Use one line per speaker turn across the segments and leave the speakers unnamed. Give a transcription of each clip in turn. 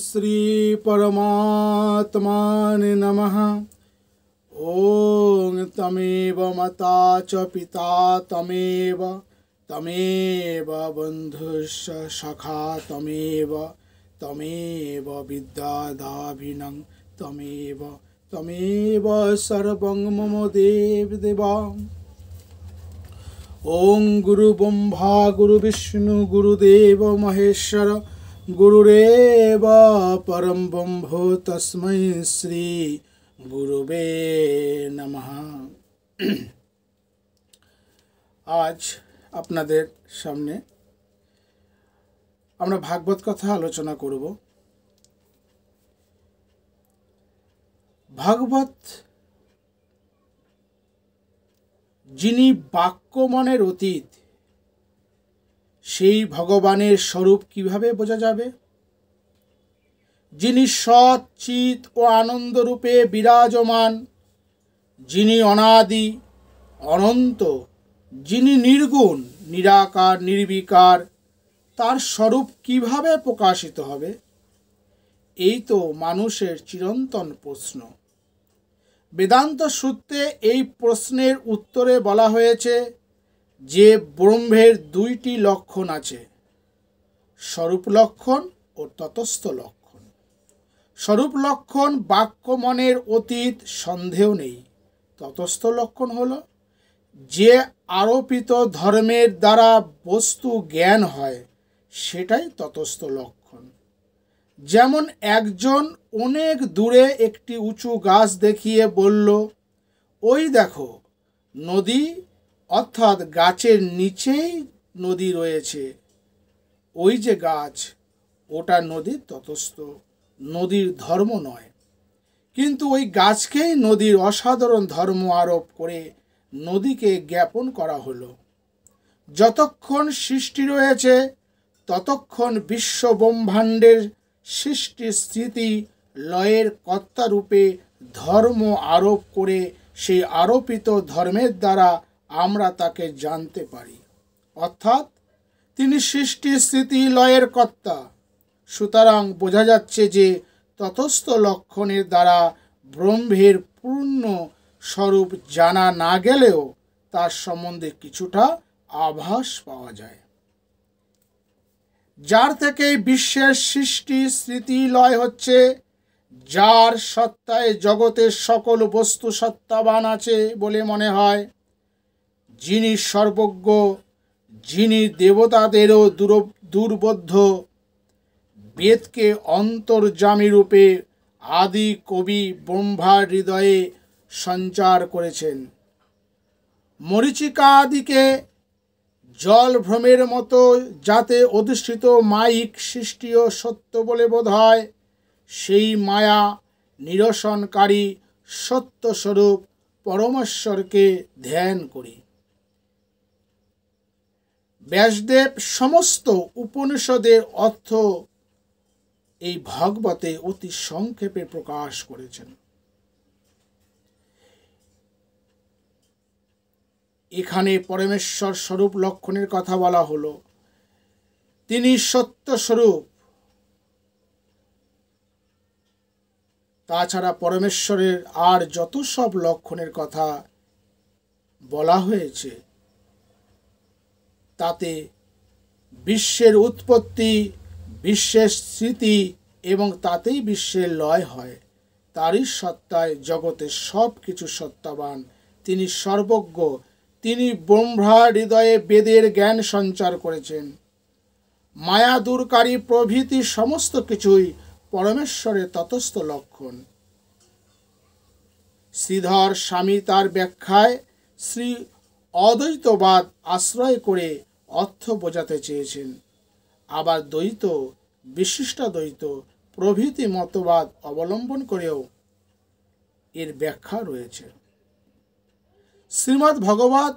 श्री परमात्मने नमः। ओं तमेव माता च पिता तमेव बन्धुश्च सखा तमेव विद्यादाभिनं तमेव सर्वं मम देवदेवा। ओं गुरु ब्रह्मा गुरु विष्णु गुरुदेव महेश्वर गुरुरेव परम ब्रह्म तस्मै श्री गुरुवे नमः। आज আপনাদের সামনে আমরা ভাগবত কথা আলোচনা করব। ভাগবত যিনি বাক্যমনের অতীত, সেই ভগবানের স্বরূপ কিভাবে বোঝা যাবে? যিনি সৎ চিত ও আনন্দ রূপে বিরাজমান, যিনি অনাদি অনন্ত, যিনি নির্গুণ নিরাকার নির্বিকার, তার স্বরূপ কিভাবে প্রকাশিত হবে? এই তো মানুষের চিরন্তন প্রশ্ন। বেদান্ত সূত্রে এই প্রশ্নের উত্তরে বলা হয়েছে যে ব্রহ্মের দুইটি লক্ষণ আছে, স্বরূপ লক্ষণ ও তটস্থ লক্ষণ। স্বরূপ লক্ষণ বাক্যমনের অতীত, সন্দেহ নেই। তটস্থ লক্ষণ হলো যে আরোপিত ধর্মের দ্বারা বস্তু জ্ঞান হয়, সেটাই তটস্থ লক্ষণ। যেমন একজন অনেক দূরে একটি উঁচু গাছ দেখিয়ে বলল, ওই দেখো নদী, অর্থাৎ গাছের নিচেই নদী রয়েছে, ওই যে গাছ, ওটা নদীর তটস্থ, নদীর ধর্ম নয়। কিন্তু ওই গাছকেই নদীর অসাধারণ ধর্ম আরোপ করে নদীকে জ্ঞাপন করা হলো। যতক্ষণ সৃষ্টি রয়েছে ততক্ষণ বিশ্ব ব্রহ্মাণ্ডের সৃষ্টি স্থিতি লয়ের কর্তারূপে ধর্ম আরোপ করে সেই আরোপিত ধর্মের দ্বারা আমরা তাকে জানতে পারি, অর্থাৎ তিনি সৃষ্টি স্থিতি লয়ের কর্তা। সুতরাং বোঝা যাচ্ছে যে তটস্থ লক্ষণের দ্বারা ব্রহ্মের পূর্ণ স্বরূপ জানা না গেলেও তার সম্বন্ধে কিছুটা আভাস পাওয়া যায়। যার থেকে বিশ্বের সৃষ্টি স্থিতি লয় হচ্ছে, যার সত্তায় জগতের সকল বস্তু সত্তাবান আছে বলে মনে হয়, যিনি সর্বজ্ঞ, যিনি দেবতাদেরও দুর্বোধ্য, বেদকে অন্তর্যামী রূপে আদি কবি ব্রহ্মার হৃদয়ে সঞ্চার করেছেন। মরীচিকাদিকে জল ভ্রমের মতো যাতে অধিষ্ঠিত মায়িক সৃষ্টিও সত্য বলে বোধ হয়, সেই মায়া নিরসনকারী সত্যস্বরূপ পরমেশ্বরকে ধ্যান করি। ব্যাসদেব সমস্ত উপনিষদের অর্থ এই ভাগবতে অতি সংক্ষেপে প্রকাশ করেছেন। এখানে পরমেশ্বর স্বরূপ লক্ষণের কথা বলা হলো। তিনি সত্য স্বরূপ। তাছাড়া পরমেশ্বরের আর যত সব লক্ষণের কথা বলা হয়েছে, তাতে বিশ্বের উৎপত্তি, বিশ্বের স্মৃতি এবং তাতেই বিশ্বের লয় হয়। তারই সত্তায় জগতের সব কিছু সত্তাবান। তিনি সর্বজ্ঞ। তিনি ব্রহ্মার হৃদয়ে বেদের জ্ঞান সঞ্চার করেছেন। মায়া দূরকারী প্রভৃতি সমস্ত কিছুই পরমেশ্বরের তটস্থ লক্ষণ। শ্রীধর স্বামী তার ব্যাখ্যায় শ্রী অদ্বৈতবাদ আশ্রয় করে অর্থ বোঝাতে চেয়েছেন। আবার দ্বৈত, বিশিষ্টাদ্বৈত প্রভৃতি মতবাদ অবলম্বন করেও এর ব্যাখ্যা রয়েছে। শ্রীমদ্ ভগবত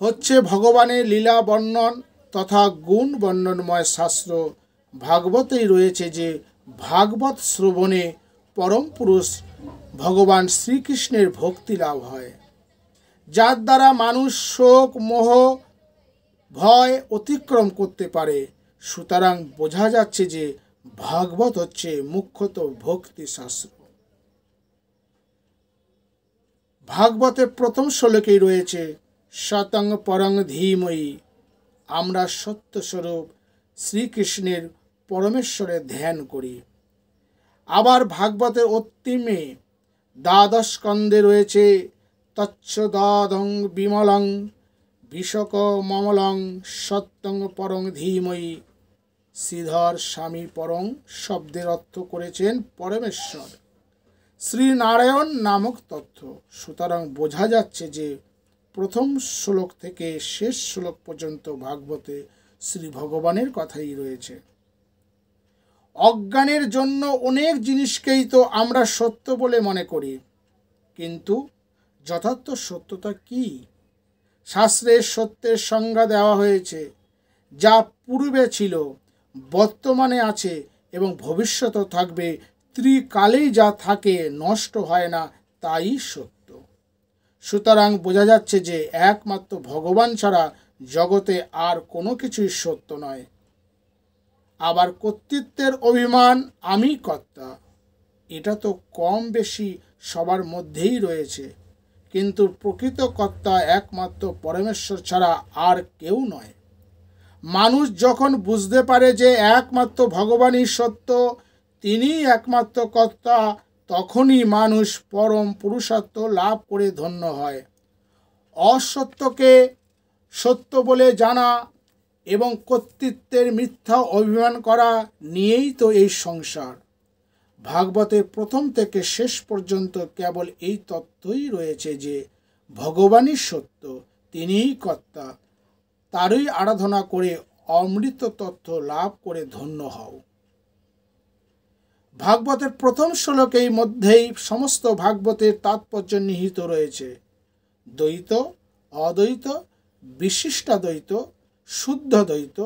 হচ্ছে ভগবানের লীলা বর্ণন তথা গুণ বর্ণনময় শাস্ত্র। ভাগবতেই রয়েছে যে ভাগবত শ্রবণে পরম পুরুষ ভগবান শ্রীকৃষ্ণের ভক্তি লাভ হয়, যার দ্বারা মানুষ শোক মোহ ভয় অতিক্রম করতে পারে। সুতরাং বোঝা যাচ্ছে যে ভাগবত হচ্ছে মুখ্যত ভক্তি শাস্ত্র। ভাগবতের প্রথম শ্লোকেই রয়েছে শতং পরং ধীময়ী, আমরা সত্যস্বরূপ শ্রীকৃষ্ণের পরমেশ্বরের ধ্যান করি। আবার ভাগবতের অন্তিমে দ্বাদশ স্কন্ধে রয়েছে তচ্ছদাদং বিমলং বিশক মমলং সত্যং পরং ধীময়ী। শ্রীধর স্বামী পরং শব্দের অর্থ করেছেন পরমেশ্বর, শ্রীনারায়ণ নামক তথ্য। সুতরাং বোঝা যাচ্ছে যে প্রথম শ্লোক থেকে শেষ শ্লোক পর্যন্ত ভাগবতে শ্রী ভগবানের কথাই রয়েছে। অজ্ঞানের জন্য অনেক জিনিসকেই তো আমরা সত্য বলে মনে করি, কিন্তু যথার্থ সত্যতা কি? শাস্ত্রে সত্যের সংজ্ঞা দেওয়া হয়েছে, যা পূর্বে ছিল, বর্তমানে আছে এবং ভবিষ্যতেও থাকবে, ত্রিকালেই যা থাকে নষ্ট হয় না, তাই সত্য। সুতরাং বোঝা যাচ্ছে যে একমাত্র ভগবান ছাড়া জগতে আর কোনো কিছুই সত্য নয়। আবার কর্তৃত্বের অভিমান, আমি কর্তা, এটা তো কম বেশি সবার মধ্যেই রয়েছে, কিন্তু প্রকৃত কর্তা একমাত্র পরমেশ্বর ছাড়া আর কেউ নয়। মানুষ যখন বুঝতে পারে যে একমাত্র ভগবানই সত্য, তিনিই একমাত্র কর্তা, তখনই মানুষ পরম পুরুষত্ব লাভ করে ধন্য হয়। অসত্যকে সত্য বলে জানা এবং কর্তৃত্বের মিথ্যা অভিমান করা নিয়েই তো এই সংসার। ভাগবতের প্রথম থেকে শেষ পর্যন্ত কেবল এই তত্ত্বই রয়েছে যে ভগবানই সত্য, তিনিই কর্তা, তারই আরাধনা করে অমৃত তত্ত্ব লাভ করে ধন্য হও। ভাগবতের প্রথম শ্লোকের মধ্যেই সমস্ত ভাগবতের তাৎপর্য নিহিত রয়েছে। দ্বৈত, অদ্বৈত, বিশিষ্টাদ্বৈত, শুদ্ধ দ্বৈত,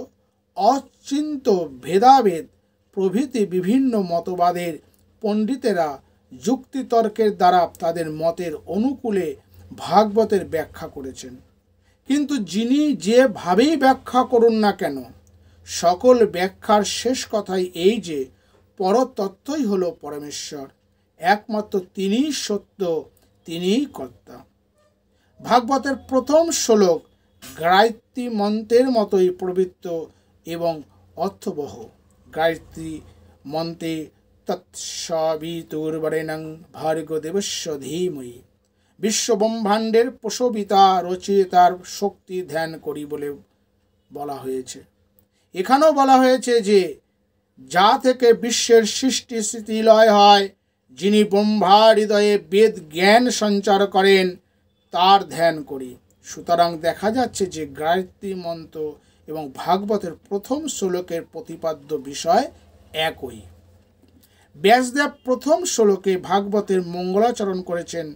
অচিন্ত ভেদাভেদ প্রভৃতি বিভিন্ন মতবাদের পণ্ডিতেরা যুক্তিতর্কের দ্বারা তাদের মতের অনুকূলে ভাগবতের ব্যাখ্যা করেছেন। কিন্তু যিনি যেভাবেই ব্যাখ্যা করুন না কেন, সকল ব্যাখ্যার শেষ কথাই এই যে পরতত্ত্বই হল পরমেশ্বর, একমাত্র তিনিই সত্য, তিনিই কর্তা। ভাগবতের প্রথম শ্লোক গায়ত্রী মন্ত্রের মতোই পবিত্র এবং অর্থবহ। গায়ত্রী মন্ত্রে তৎসবিতুর্বরেণ্যং ভার্গদেবস্য ধীমহি, বিশ্বব্রহ্মাণ্ডের প্রসবিতা রচয়িতার শক্তি ধ্যান করি বলে বলা হয়েছে। এখানেও বলা হয়েছে যে যা থেকে বিশ্বের সৃষ্টি স্থিতি লয় হয়, যিনি ব্রহ্মা হৃদয়ে বেদ জ্ঞান সঞ্চার করেন, তার ধ্যান করি। সুতরাং দেখা যাচ্ছে যে গায়ত্রী মন্ত্র এবং ভাগবতের প্রথম শ্লোকের প্রতিপাদ্য বিষয় একই। ব্যাসদেব প্রথম শ্লোকে ভাগবতের মঙ্গলাচরণ করেছেন।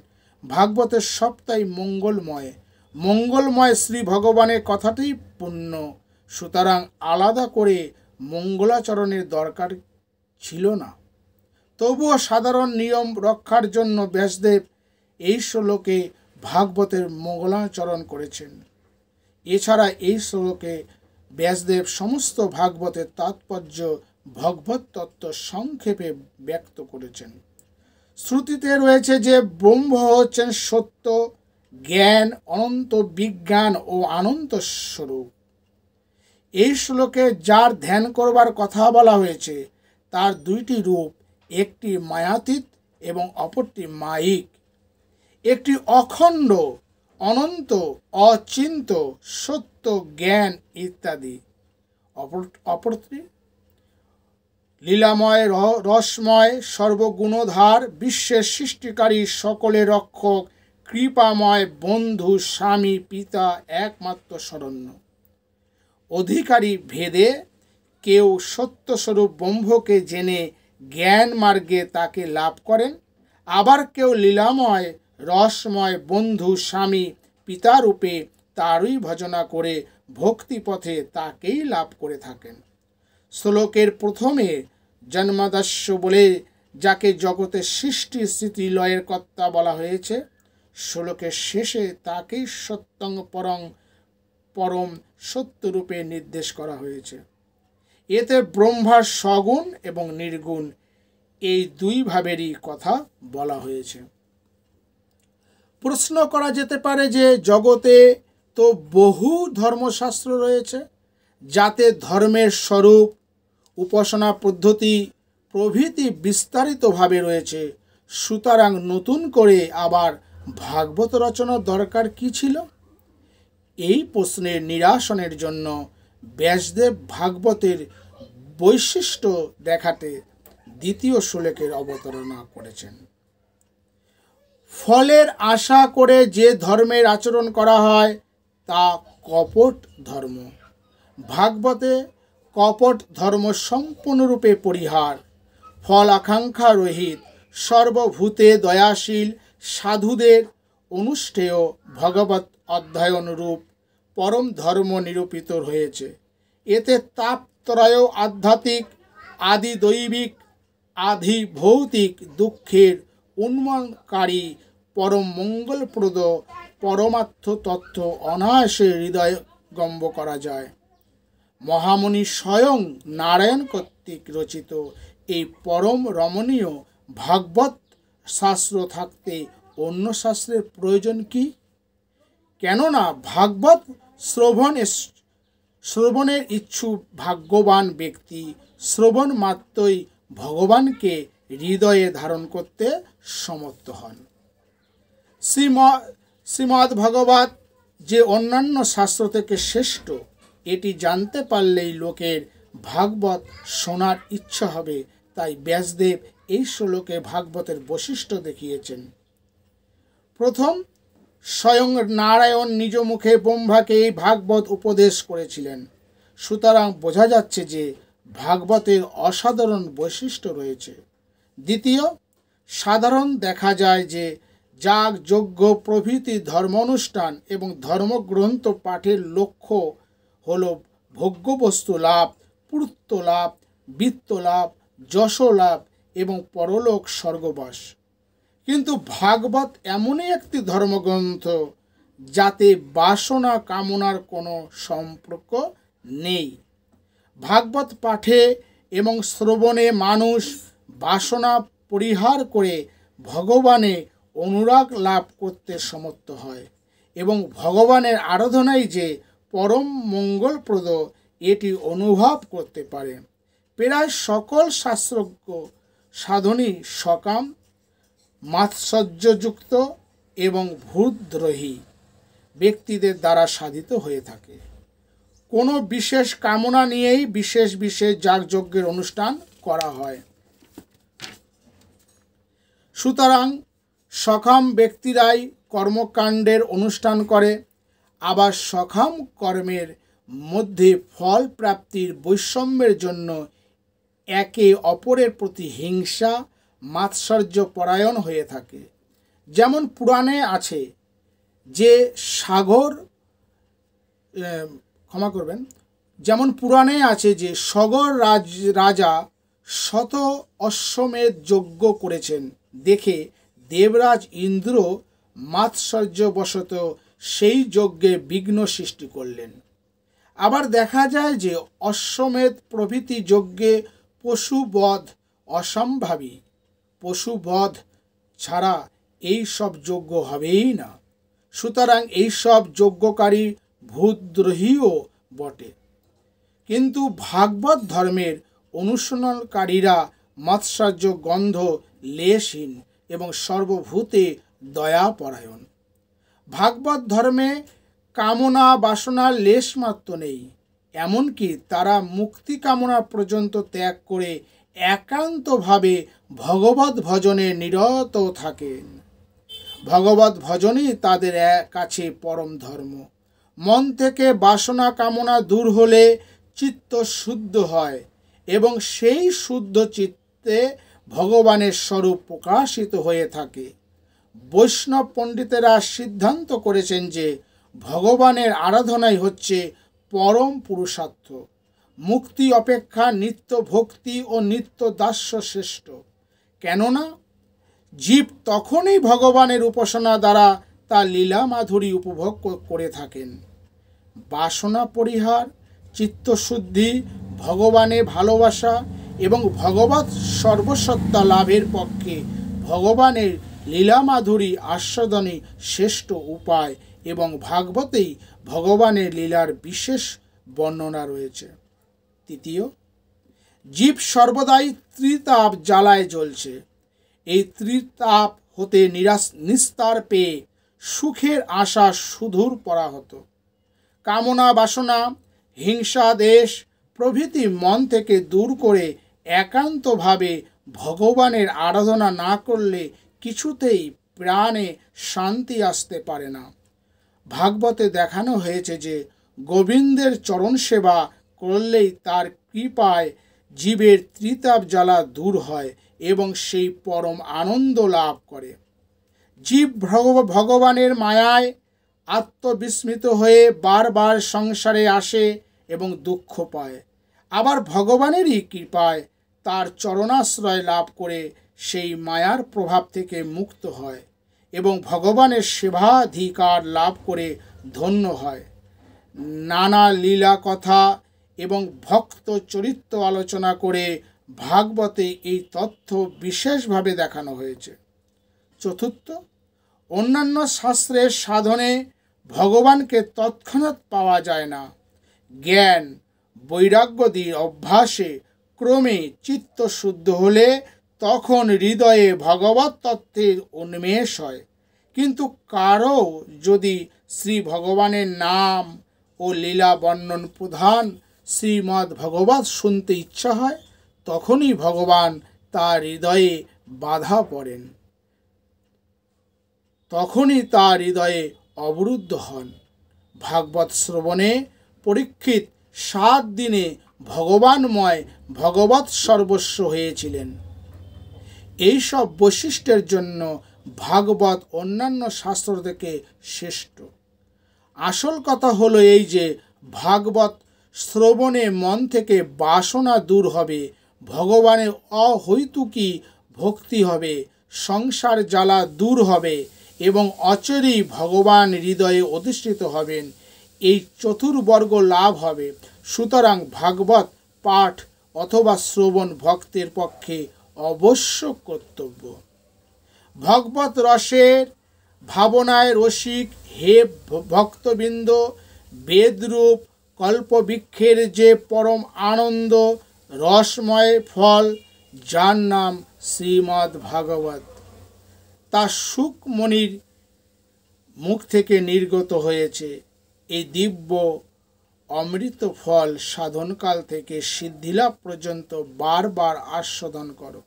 ভাগবতের সবটাই মঙ্গলময়, মঙ্গলময় শ্রী ভগবানের কথাতেই পূর্ণ। সুতরাং আলাদা করে মঙ্গলাচরণের দরকার ছিল না। তবুও সাধারণ নিয়ম রক্ষার জন্য ব্যাসদেব এই শ্লোকে ভাগবতের মঙ্গলাচরণ করেছেন। এছাড়া এই শ্লোকে ব্যাসদেব সমস্ত ভাগবতের তাৎপর্য, ভগবত তত্ত্ব সংক্ষেপে ব্যক্ত করেছেন। শ্রুতিতে রয়েছে যে ব্রহ্ম হচ্ছেন সত্য, জ্ঞান, অনন্ত বিজ্ঞান ও আনন্দ স্বরূপ। এই শ্লোকে যার ধ্যান করবার কথা বলা হয়েছে তার দুইটি রূপ, একটি মায়াতীত এবং অপরটি মায়িক। একটি অখণ্ড, অনন্ত, অচিন্ত, সত্য, জ্ঞান ইত্যাদি। অপরটি লীলাময়, রসময়, সর্বগুণধার, বিশ্বের সৃষ্টিকারী, সকলের রক্ষক, কৃপাময়, বন্ধু, স্বামী, পিতা, একমাত্র শরণ্য। অধিকারী ভেদে কেউ সত্যস্বরূপ ব্রহ্মকে জেনে জ্ঞান মার্গে তাকে লাভ করেন, আবার কেউ লীলাময়, রসময়, বন্ধু, স্বামী, পিতারূপে তারই ভজনা করে ভক্তিপথে তাকেই লাভ করে থাকেন। শ্লোকের প্রথমে জন্মাদস্য বলে যাকে জগতের সৃষ্টি স্থিতি লয়ের কর্তা বলা হয়েছে, শ্লোকের শেষে তাকেই সত্যং পরম সত্যরূপে নির্দেশ করা হয়েছে। এতে ব্রহ্মার সগুণ এবং নির্গুণ এই দুই ভাবেরই কথা বলা হয়েছে। প্রশ্ন করা যেতে পারে যে জগতে তো বহু ধর্মশাস্ত্র রয়েছে, যাতে ধর্মের স্বরূপ, উপাসনা পদ্ধতি প্রভৃতি বিস্তারিতভাবে রয়েছে, সুতরাং নতুন করে আবার ভাগবত রচনার দরকার কি ছিল? এই প্রশ্নের নিরসনের জন্য ব্যাসদেব ভাগবতের বৈশিষ্ট্য দেখাতে দ্বিতীয় শ্লোকের অবতারণা করেছেন। ফলের আশা করে যে ধর্মের আচরণ করা হয় তা কপট ধর্ম। ভাগবতে কপট ধর্ম সম্পূর্ণরূপে পরিহার, ফল আকাঙ্ক্ষা রহিত, সর্বভূতে দয়াশীল সাধুদের অনুষ্ঠেয় ভগবত অধ্যয়ন রূপ পরম ধর্ম নিরূপিত হয়েছে। এতে তাপত্রয় আধ্যাত্মিক, আদি দৈবিক, আদি ভৌতিক দুঃখের উন্মূলনকারী পরম মঙ্গলপ্রদ পরমার্থ তত্ত্ব অনায়াসে হৃদয়ঙ্গম করা যায়। মহামুনি স্বয়ং নারায়ণ কর্তৃক রচিত এই পরম রমণীয় ভাগবত শাস্ত্র থাকতে অন্য শাস্ত্রের প্রয়োজন কি? কেননা ভাগবত শ্রবণের ইচ্ছুক ভাগ্যবান ব্যক্তি শ্রবণ মাত্রই ভগবানকে হৃদয়ে ধারণ করতে সমর্থ হন। শ্রীমদ্ ভাগবত যে অন্যান্য শাস্ত্র থেকে শ্রেষ্ঠ, এটি জানতে পারলেই লোকের ভাগবত শোনার ইচ্ছা হবে। তাই ব্যাসদেব এই শ্লোকে ভাগবতের বৈশিষ্ট্য দেখিয়েছেন। প্রথম, স্বয়ং নারায়ণ নিজ মুখে ব্রহ্মাকে এই ভাগবত উপদেশ করেছিলেন, সুতরাং বোঝা যাচ্ছে যে ভাগবতের অসাধারণ বৈশিষ্ট্য রয়েছে। দ্বিতীয়, সাধারণ দেখা যায় যে যাগ যজ্ঞ প্রভৃতি ধর্মানুষ্ঠান এবং ধর্মগ্রন্থ পাঠের লক্ষ্য হল ভোগ্যবস্তু লাভ, পূর্ত লাভ, বিত্ত লাভ, যশ লাভ এবং পরলোক স্বর্গবাস। কিন্তু ভাগবত এমনই একটি ধর্মগ্রন্থ যাতে বাসনা কামনার কোনো সম্পর্ক নেই। ভাগবত পাঠে এবং শ্রবণে মানুষ বাসনা পরিহার করে ভগবানে অনুরাগ লাভ করতে সমর্থ হয় এবং ভগবানের আরাধনাই যে পরম মঙ্গলপ্রদ এটি অনুভব করতে পারে। প্রায় সকল শাস্ত্রজ্ঞ সাধনই সকাম, মাৎসর্যযুক্ত এবং ভূদ্রোহী ব্যক্তিদের দ্বারা সাধিত হয়ে থাকে। কোনো বিশেষ কামনা নিয়েই বিশেষ বিশেষ যাগযজ্ঞের অনুষ্ঠান করা হয়। সুতরাং সকাম ব্যক্তিরাই কর্মকাণ্ডের অনুষ্ঠান করে। আবার সকাম কর্মের মধ্যে ফল প্রাপ্তির বৈষম্যের জন্য একে অপরের প্রতি হিংসা, মাৎসর্য পরায়ণ হয়ে থাকে। যেমন পুরাণে আছে যে সগর রাজা শত অশ্বমেধ যজ্ঞ করেছেন দেখে দেবরাজ ইন্দ্র মাৎসর্যবশত সেই যজ্ঞে বিঘ্ন সৃষ্টি করলেন। আবার দেখা যায় যে অশ্বমেধ প্রভৃতি যজ্ঞে পশুবধ অসম্ভাবী। পশুবধ ছাড়া এই সব যজ্ঞ হবেই না। সুতরাং এই সব যজ্ঞকারী ভূদ্রোহীও বটে। কিন্তু ভাগবত ধর্মের অনুসরণকারীরা মাৎসর্য গন্ধ লেশহীন এবং সর্বভূতে দয়াপরায়ণ। ভাগবত ধর্মে কামনা বাসনার লেশমাত্র নেই। এমনকি তারা মুক্তি কামনা পর্যন্ত ত্যাগ করে একান্তভাবে ভগবত ভজনে নিরত থাকেন। ভগবত ভজনই তাদের কাছে পরম ধর্ম। মন থেকে বাসনা কামনা দূর হলে চিত্ত শুদ্ধ হয় এবং সেই শুদ্ধ চিত্তে ভগবানের স্বরূপ প্রকাশিত হয়ে থাকে। বৈষ্ণব পণ্ডিতেরা সিদ্ধান্ত করেছেন যে ভগবানের আরাধনাই হচ্ছে পরম পুরুষার্থ। মুক্তি অপেক্ষা নিত্য ভক্তি ও নিত্য দাস্য শ্রেষ্ঠ। কেননা জীব তখনই ভগবানের উপাসনা দ্বারা তার লীলা মাধুরী উপভোগ করে থাকেন। বাসনা পরিহার, চিত্তশুদ্ধি, ভগবানে ভালোবাসা এবং ভগবৎ সর্বসত্তা লাভের পক্ষে ভগবানের লীলামাধুরী আস্বাদনই শ্রেষ্ঠ উপায় এবং ভাগবতেই ভগবানের লীলার বিশেষ বর্ণনা রয়েছে। তৃতীয়, জীব সর্বদাই ত্রিতাপ জ্বালায় জ্বলছে। এই ত্রিতাপ হতে নিস্তার পেয়ে সুখের আশা সুদূর পরাহত। কামনা বাসনা, হিংসা, দেশ প্রভৃতি মন থেকে দূর করে একান্তভাবে ভগবানের আরাধনা না করলে কিছুতেই প্রাণে শান্তি আসতে পারে না। ভাগবতে দেখানো হয়েছে যে গোবিন্দের চরণ সেবা করলেই তার কৃপায় জীবের ত্রিতাপ জ্বালা দূর হয় এবং সেই পরম আনন্দ লাভ করে। জীব ভগবানের মায়ায় আত্মবিস্মৃত হয়ে বারবার সংসারে আসে এবং দুঃখ পায়, আবার ভগবানেরই কৃপায় তার চরণাশ্রয় লাভ করে সেই মায়ার প্রভাব থেকে মুক্ত হয় এবং ভগবানের সেবাধিকার লাভ করে ধন্য হয়। নানা লীলা কথা এবং ভক্ত চরিত্র আলোচনা করে ভাগবতে এই তথ্য বিশেষভাবে দেখানো হয়েছে। চতুর্থ, অন্যান্য শাস্ত্রের সাধনে ভগবানকে তৎক্ষণাৎ পাওয়া যায় না। জ্ঞান বৈরাগ্যদির অভ্যাসে ক্রমে চিত্ত শুদ্ধ হলে তখন হৃদয়ে ভগবত তত্ত্বের উন্মেষ হয়। কিন্তু কারো যদি শ্রী ভগবানের নাম ও লীলা বর্ণন প্রধান শ্রীমদ্ ভগবত শুনতে ইচ্ছা হয়, তখনই ভগবান তার হৃদয়ে বাধা পড়েন, তখনই তার হৃদয়ে অবরুদ্ধ হন। ভাগবত শ্রবণে পরীক্ষিত 7 দিনে ভগবানময় ভগবৎ সর্বস্ব হয়েছিলেন। এইসব বৈশিষ্ট্যের জন্য ভাগবত অন্যান্য শাস্ত্র থেকে শ্রেষ্ঠ। আসল কথা হলো এই যে ভাগবত শ্রবণে মন থেকে বাসনা দূর হবে, ভগবানের অহৈতুকী ভক্তি হবে, সংসার জ্বালা দূর হবে এবং অচিরেই ভগবান হৃদয়ে অধিষ্ঠিত হবেন। এই চতুর্বর্গ লাভ হবে। সুতরাং ভাগবত পাঠ অথবা শ্রবণ ভক্তের পক্ষে অবশ্য কর্তব্য। ভগবত রসের ভাবনায় রসিক হে ভক্তবৃন্দ, বেদরূপ কল্পবৃক্ষের যে পরম আনন্দ রসময় ফল, যার নাম শ্রীমদ্ ভাগবত, তা শুকমণির মুখ থেকে নির্গত হয়েছে। এই দিব্য অমৃত ফল সাধনকাল থেকে সিদ্ধিলাভ পর্যন্ত বারবার আস্বাদন করো।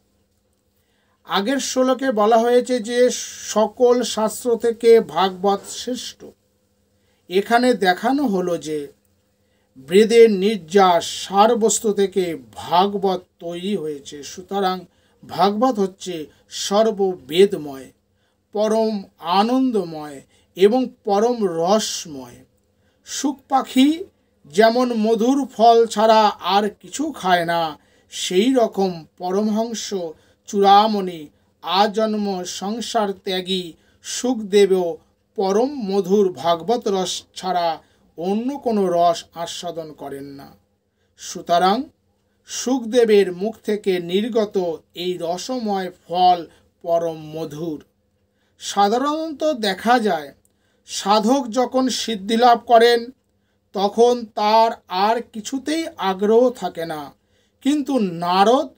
আগের শ্লোকে বলা হয়েছে যে সকল শাস্ত্র থেকে ভাগবত শ্রেষ্ঠ। এখানে দেখানো হলো যে বেদের নির্যাস সারবস্তু থেকে ভাগবত তৈরি হয়েছে। সুতরাং ভাগবত হচ্ছে সর্ববেদময়, পরম আনন্দময় এবং পরম রসময়। শুক পাখি যেমন মধুর ফল ছাড়া আর কিছু খায় না, সেই রকম পরমহংস চূড়ামণি আজন্ম সংসার ত্যাগী শুকদেবও পরম মধুর ভাগবত রস ছাড়া অন্য কোনো রস আস্বাদন করেন না। সুতরাং শুকদেবের মুখ থেকে নির্গত এই রসময় ফল পরম মধুর। সাধারণত দেখা যায় সাধক যখন সিদ্ধিলাভ করেন তখন তার আর কিছুতেই আগ্রহ থাকে না, কিন্তু নারদ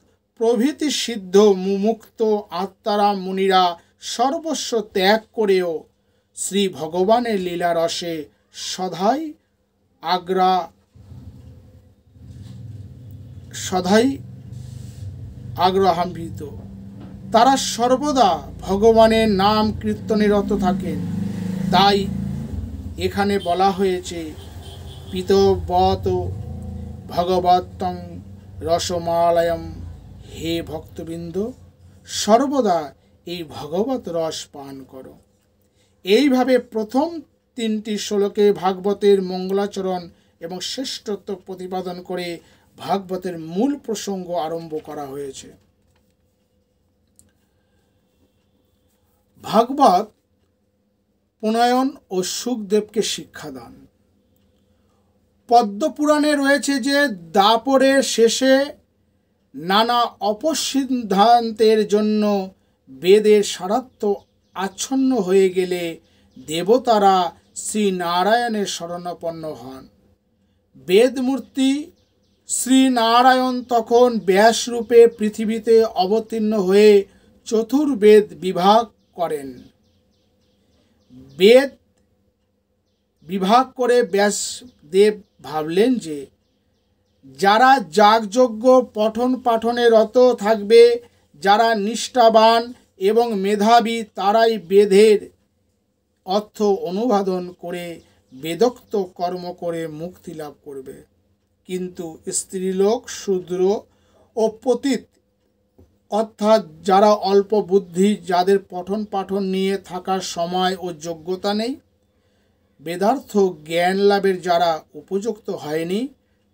প্রভৃতি সিদ্ধ মুমুক্ত আত্মারা মুনিরা সর্বস্ব ত্যাগ করেও শ্রী ভগবানের লীলা রসে সদাই আগ্রহান্বিত। তারা সর্বদা ভগবানের নাম কীর্তনে থাকেন। তাই এখানে বলা হয়েছে পিতবত ভগবতং রসমালয়ম, হে ভক্তবৃন্দ সর্বদা এই ভগবত রস পান করো। এইভাবে প্রথম 3টি শ্লোকে ভাগবতের মঙ্গলাচরণ এবং শ্রেষ্ঠত্ব প্রতিপাদন করে ভাগবতের মূল প্রসঙ্গ আরম্ভ করা হয়েছে। ভাগবত প্রণয়ন ও সুখদেবকে শিক্ষাদান। পদ্মপুরাণে রয়েছে যে দাপরের শেষে নানা অপসিদ্ধান্তের জন্য বেদের সারাত্ব আচ্ছন্ন হয়ে গেলে দেবতারা শ্রীনারায়ণের শরণাপন্ন হন। বেদমূর্তি শ্রীনারায়ণ তখন ব্যাসরূপে পৃথিবীতে অবতীর্ণ হয়ে চতুর্বেদ বিভাগ করেন। বেদ বিভাগ করে ব্যাসদেব ভাবলেন যে যারা যাগযজ্ঞ পঠন পাঠনে রত থাকবে, যারা নিষ্ঠাবান এবং মেধাবী, তারাই বেদের অর্থ অনুবাদন করে বেদোক্ত কর্ম করে মুক্তি লাভ করবে। কিন্তু স্ত্রীলোক, শূদ্র ও পতিত অর্থাৎ যারা অল্প বুদ্ধি, যাদের পঠন পাঠন নিয়ে থাকার সময় ও যোগ্যতা নেই, বেদার্থ জ্ঞান লাভের যারা উপযুক্ত হয়নি,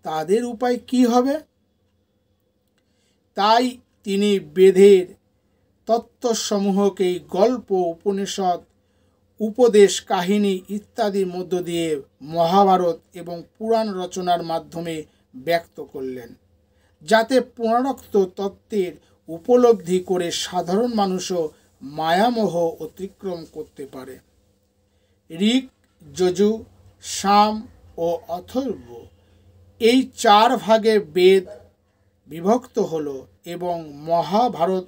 তাদের উপায় কি হবে? তাই তিনি বেদের তত্ত্বসমূহকেই গল্প, উপনিষদ, উপদেশ, কাহিনী ইত্যাদির মধ্য দিয়ে মহাভারত এবং পুরাণ রচনার মাধ্যমে ব্যক্ত করলেন, যাতে পুরাণোক্ত তত্ত্বের উপলব্ধি করে সাধারণ মানুষও মায়ামোহ অতিক্রম করতে পারে। ঋক, যজু, সাম ও অথর্ব এই 4 ভাগে বেদ বিভক্ত হল এবং মহাভারত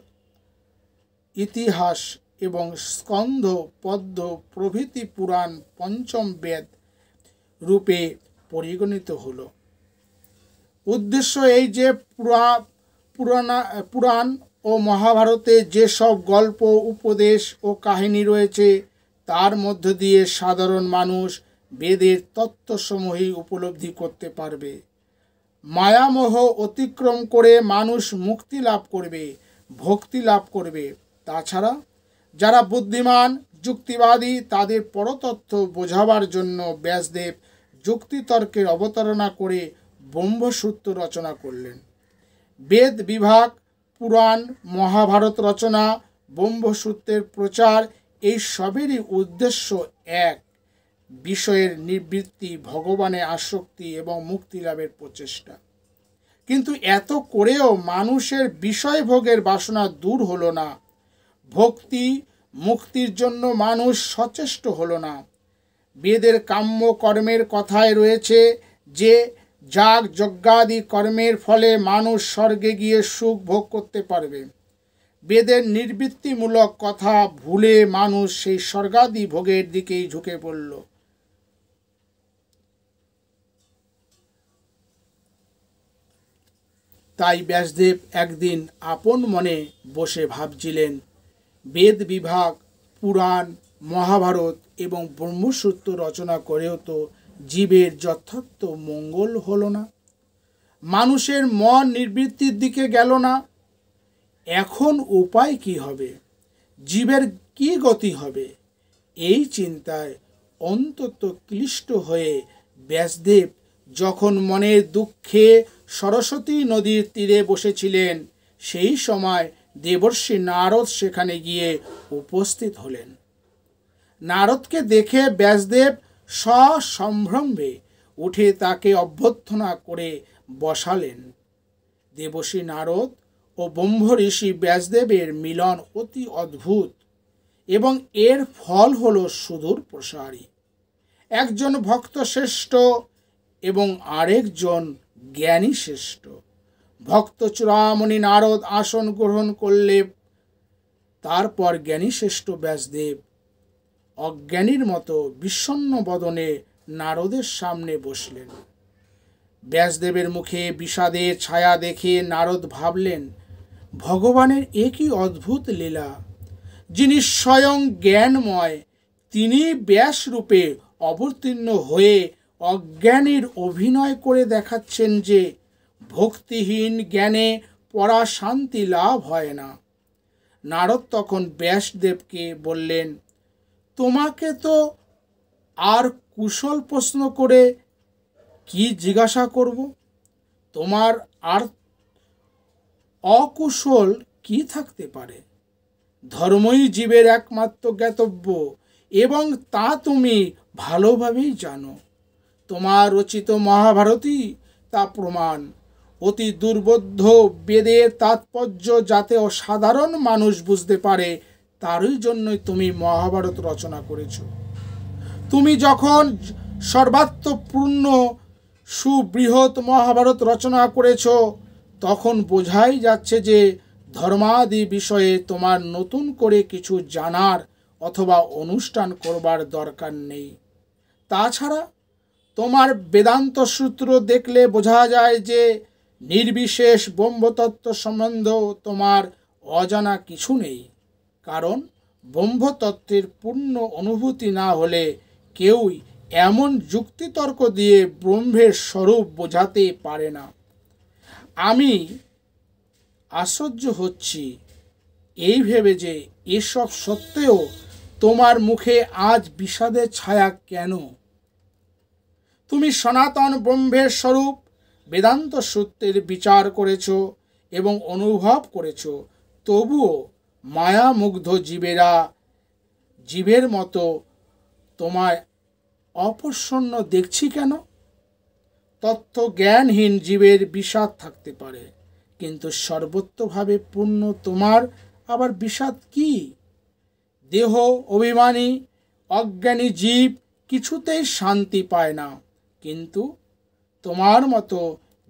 ইতিহাস এবং স্কন্ধ, পদ্ম প্রভৃতি পুরাণ পঞ্চম বেদ রূপে পরিগণিত হল। উদ্দেশ্য এই যে পুরাণ ও মহাভারতে যেসব গল্প, উপদেশ ও কাহিনী রয়েছে, তার মধ্য দিয়ে সাধারণ মানুষ বেদের তত্ত্বসমূহই উপলব্ধি করতে পারবে। মায়ামোহ অতিক্রম করে মানুষ মুক্তি লাভ করবে, ভক্তি লাভ করবে। তাছাড়া যারা বুদ্ধিমান, যুক্তিবাদী, তাদের পরতত্ত্ব বোঝাবার জন্য ব্যাসদেব যুক্তিতর্কের অবতারণা করে ব্রহ্মসূত্র রচনা করলেন। বেদ বিভাগ, পুরাণ, মহাভারত রচনা, ব্রহ্মসূত্রের প্রচার, এই সবেরই উদ্দেশ্য এক, বিষয়ের নিবৃত্তি, ভগবানের আসক্তি এবং মুক্তি লাভের প্রচেষ্টা। কিন্তু এত করেও মানুষের বিষয়ভোগের বাসনা দূর হলো না, ভক্তি মুক্তির জন্য মানুষ সচেষ্ট হলো না। বেদের কাম্য কর্মের কথায় রয়েছে যে যাগ যজ্ঞাদি কর্মের ফলে মানুষ স্বর্গে গিয়ে সুখ ভোগ করতে পারবে। বেদের নিবৃত্তিমূলক কথা ভুলে মানুষ সেই স্বর্গাদি ভোগের দিকেই ঝুঁকে পড়ল। তাই ব্যাসদেব একদিন আপন মনে বসে ভাবছিলেন, বেদ বিভাগ, পুরাণ, মহাভারত এবং ব্রহ্মসূত্র রচনা করেও তো জীবের যথার্থ মঙ্গল হলো না, মানুষের মন নিবৃত্তির দিকে গেল না। এখন উপায় কি হবে? জীবের কি গতি হবে? এই চিন্তায় অন্তত ক্লিষ্ট হয়ে ব্যাসদেব যখন মনের দুঃখে সরস্বতী নদীর তীরে বসেছিলেন, সেই সময় দেবর্ষি নারদ সেখানে গিয়ে উপস্থিত হলেন। নারদকে দেখে ব্যাসদেব সসম্ভ্রমে উঠে তাকে অভ্যর্থনা করে বসালেন। দেবর্ষি নারদ ও ব্রহ্ম ঋষি ব্যাসদেবের মিলন অতি অদ্ভুত এবং এর ফল হল সুদূর প্রসারী। একজন ভক্ত শ্রেষ্ঠ এবং আরেকজন জ্ঞানী শ্রেষ্ঠ। ভক্ত চূড়ামণি নারদ আসন গ্রহণ করলে তারপর জ্ঞানী শ্রেষ্ঠ ব্যাসদেব অজ্ঞানীর মতো বিষণ্ণ বদনে নারদের সামনে বসলেন। ব্যাসদেবের মুখে বিষাদের ছায়া দেখে নারদ ভাবলেন, ভগবানের এ কি অদ্ভুত লীলা! যিনি স্বয়ং জ্ঞানময়, তিনি ব্যাসরূপে অবতীর্ণ হয়ে অজ্ঞানীর অভিনয় করে দেখাচ্ছেন যে ভক্তিহীন জ্ঞানে পরা শান্তি লাভ হয় না। নারদ তখন ব্যাসদেবকে বললেন, তোমাকে তো আর কুশল প্রশ্ন করে কি জিজ্ঞাসা করব? তোমার আর অকুশল কি থাকতে পারে? ধর্মই জীবের একমাত্র জ্ঞাতব্য এবং তা তুমি ভালোভাবেই জানো। তোমার রচিত মহাভারতই তা প্রমাণ। অতি দুর্বোধ্য বেদের তাৎপর্য যাতে অসাধারণ মানুষ বুঝতে পারে, তারই জন্যই তুমি মহাভারত রচনা করেছ। তুমি যখন সর্বাত্মপূর্ণ সুবৃহৎ মহাভারত রচনা করেছ, তখন বোঝাই যাচ্ছে যে ধর্মাদি বিষয়ে তোমার নতুন করে কিছু জানার অথবা অনুষ্ঠান করবার দরকার নেই। তাছাড়া তোমার বেদান্ত সূত্র দেখলে বোঝা যায় যে নির্বিশেষ ব্রহ্মতত্ত্ব সম্বন্ধেও তোমার অজানা কিছু নেই। কারণ ব্রহ্মতত্ত্বের পূর্ণ অনুভূতি না হলে কেউই এমন যুক্তিতর্ক দিয়ে ব্রহ্মের স্বরূপ বোঝাতে পারে না। আমি আশ্চর্য হচ্ছি এই ভেবে যে এসব সত্ত্বেও তোমার মুখে আজ বিষাদের ছায়া কেন? তুমি সনাতন ব্রহ্মের স্বরূপ বেদান্ত সূত্রের বিচার করেছ এবং অনুভব করেছ, তবুও মায়ামুগ্ধ জীবের মতো তোমায় অপ্রসন্ন দেখছি কেন? তত্ত্ব জ্ঞানহীন জীবের বিষাদ থাকতে পারে, কিন্তু সর্বত্রভাবে পূর্ণ তোমার আবার বিষাদ কি? দেহ অভিমানী অজ্ঞানী জীব কিছুতেই শান্তি পায় না, কিন্তু তোমার মতো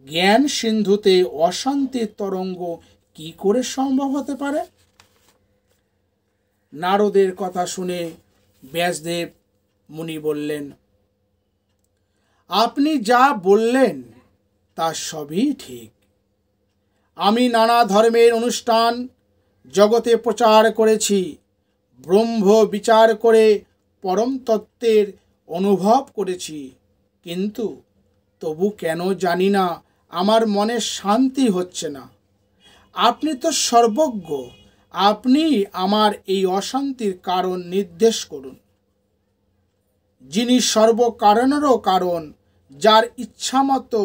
জ্ঞান সিন্ধুতে অশান্তির তরঙ্গ কি করে সম্ভব হতে পারে? নারদের কথা শুনে ব্যাসদেব মুনি বললেন, আপনি যা বললেন তা সবই ঠিক। আমি নানা ধর্মের অনুষ্ঠান জগতে প্রচার করেছি, ব্রহ্ম বিচার করে পরম তত্ত্বের অনুভব করেছি, কিন্তু তবু কেন জানি না আমার মনে শান্তি হচ্ছে না। আপনি তো সর্বজ্ঞ, আপনি আমার এই অশান্তির কারণ নির্দেশ করুন। যিনি সর্বকারণেরও কারণ, যার ইচ্ছামতো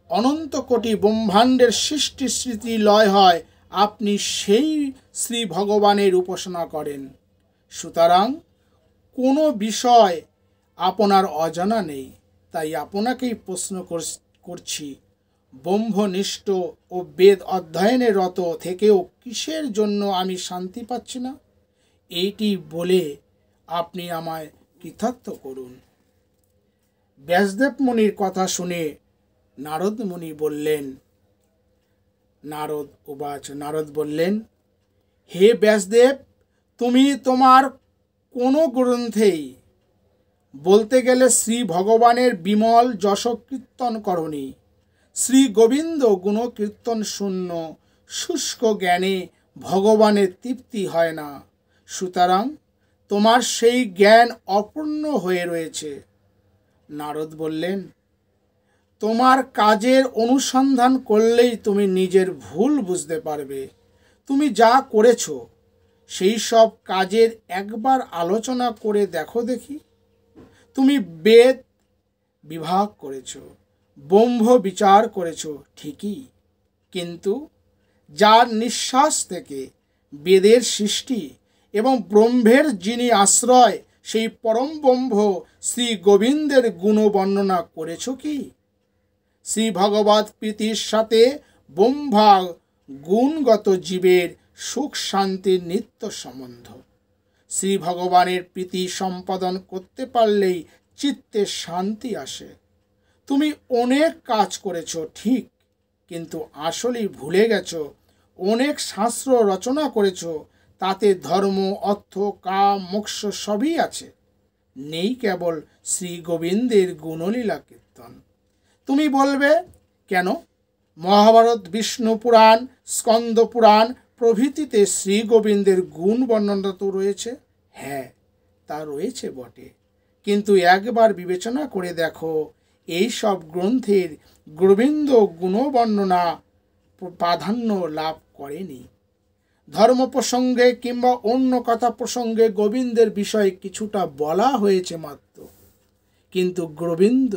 অনন্ত কোটি ব্রহ্মাণ্ডের সৃষ্টি স্মৃতি লয় হয়, আপনি সেই শ্রী ভগবানের উপাসনা করেন। সুতরাং কোনো বিষয় আপনার অজানা নেই, তাই আপনাকেই প্রশ্ন করছি, ব্রহ্মনিষ্ঠ ও বেদ অধ্যয়নে রত থেকেও কিসের জন্য আমি শান্তি পাচ্ছি না? এইটি বলে আপনি আমায় কৃতার্থ করুন। ব্যাসদেব মুনির কথা শুনে নারদ মুনি বললেন, নারদ বললেন, হে ব্যাসদেব, তুমি তোমার কোনো গ্রন্থেই বলতে গেলে শ্রী ভগবানের বিমল যশ কীর্তন করনি। শ্রী গোবিন্দ গুণকীর্তন শূন্য শুষ্ক জ্ঞানে ভগবানের তৃপ্তি হয় না। সুতরাং তোমার সেই জ্ঞান অপূর্ণ হয়ে রয়েছে। নারদ বললেন, তোমার কাজের অনুসন্ধান করলেই তুমি নিজের ভুল বুঝতে পারবে। তুমি যা করেছ সেই সব কাজের একবার আলোচনা করে দেখো দেখি। তুমি বেদ বিভাগ করেছ, ব্রহ্ম বিচার করেছ ঠিকই, কিন্তু যার নিঃশ্বাস থেকে বেদের সৃষ্টি এবং ব্রহ্মের যিনি আশ্রয়, সেই পরম ব্রহ্ম শ্রী গোবিন্দের গুণ বর্ণনা করেছ কি? শ্রী ভগবৎ প্রীতির সাথে ব্রহ্মা গুণগত জীবের সুখ শান্তির নিত্য সম্বন্ধ। শ্রী ভগবানের প্রীতি সম্পাদন করতে পারলেই চিত্তে শান্তি আসে। তুমি অনেক কাজ করেছ ঠিক, কিন্তু আসলেই ভুলে গেছ অনেক শাস্ত্র রচনা করেছ, তাতে ধর্ম অর্থ কাম মোক্ষ সবই আছে, নেই কেবল শ্রী গোবিন্দের গুণলীলা কীর্তন। তুমি বলবে, কেন? মহাভারত, বিষ্ণু পুরাণ, স্কন্দ পুরাণ প্রভৃতিতে শ্রী গোবিন্দের গুণ বর্ণনা তো রয়েছে। হ্যাঁ, তা রয়েছে বটে, কিন্তু একবার বিবেচনা করে দেখো, এই সব গ্রন্থের গোবিন্দ গুণবর্ণনা প্রাধান্য লাভ করেনি। ধর্ম প্রসঙ্গে কিংবা অন্য কথা প্রসঙ্গে গোবিন্দের বিষয়ে কিছুটা বলা হয়েছে মাত্র, কিন্তু গোবিন্দ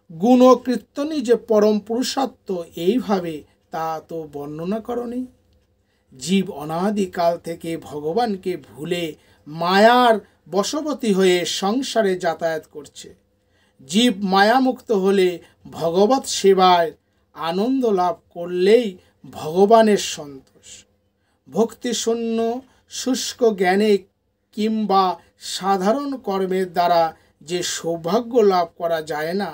গুণ কীর্তনই যে পরম পুরুষত্ব এইভাবে তা তো বর্ণনা করনি। জীব অনাদিকাল থেকে ভগবানকে ভুলে মায়ার বশবর্তী হয়ে সংসারে যাতায়াত করছে। জীব মায়ামুক্ত হলে ভগবত সেবায় আনন্দ লাভ করলেই ভগবানের সন্তোষ। ভক্তিশূন্য শুষ্ক জ্ঞানে কিংবা সাধারণ কর্মের দ্বারা যে সৌভাগ্য লাভ করা যায় না,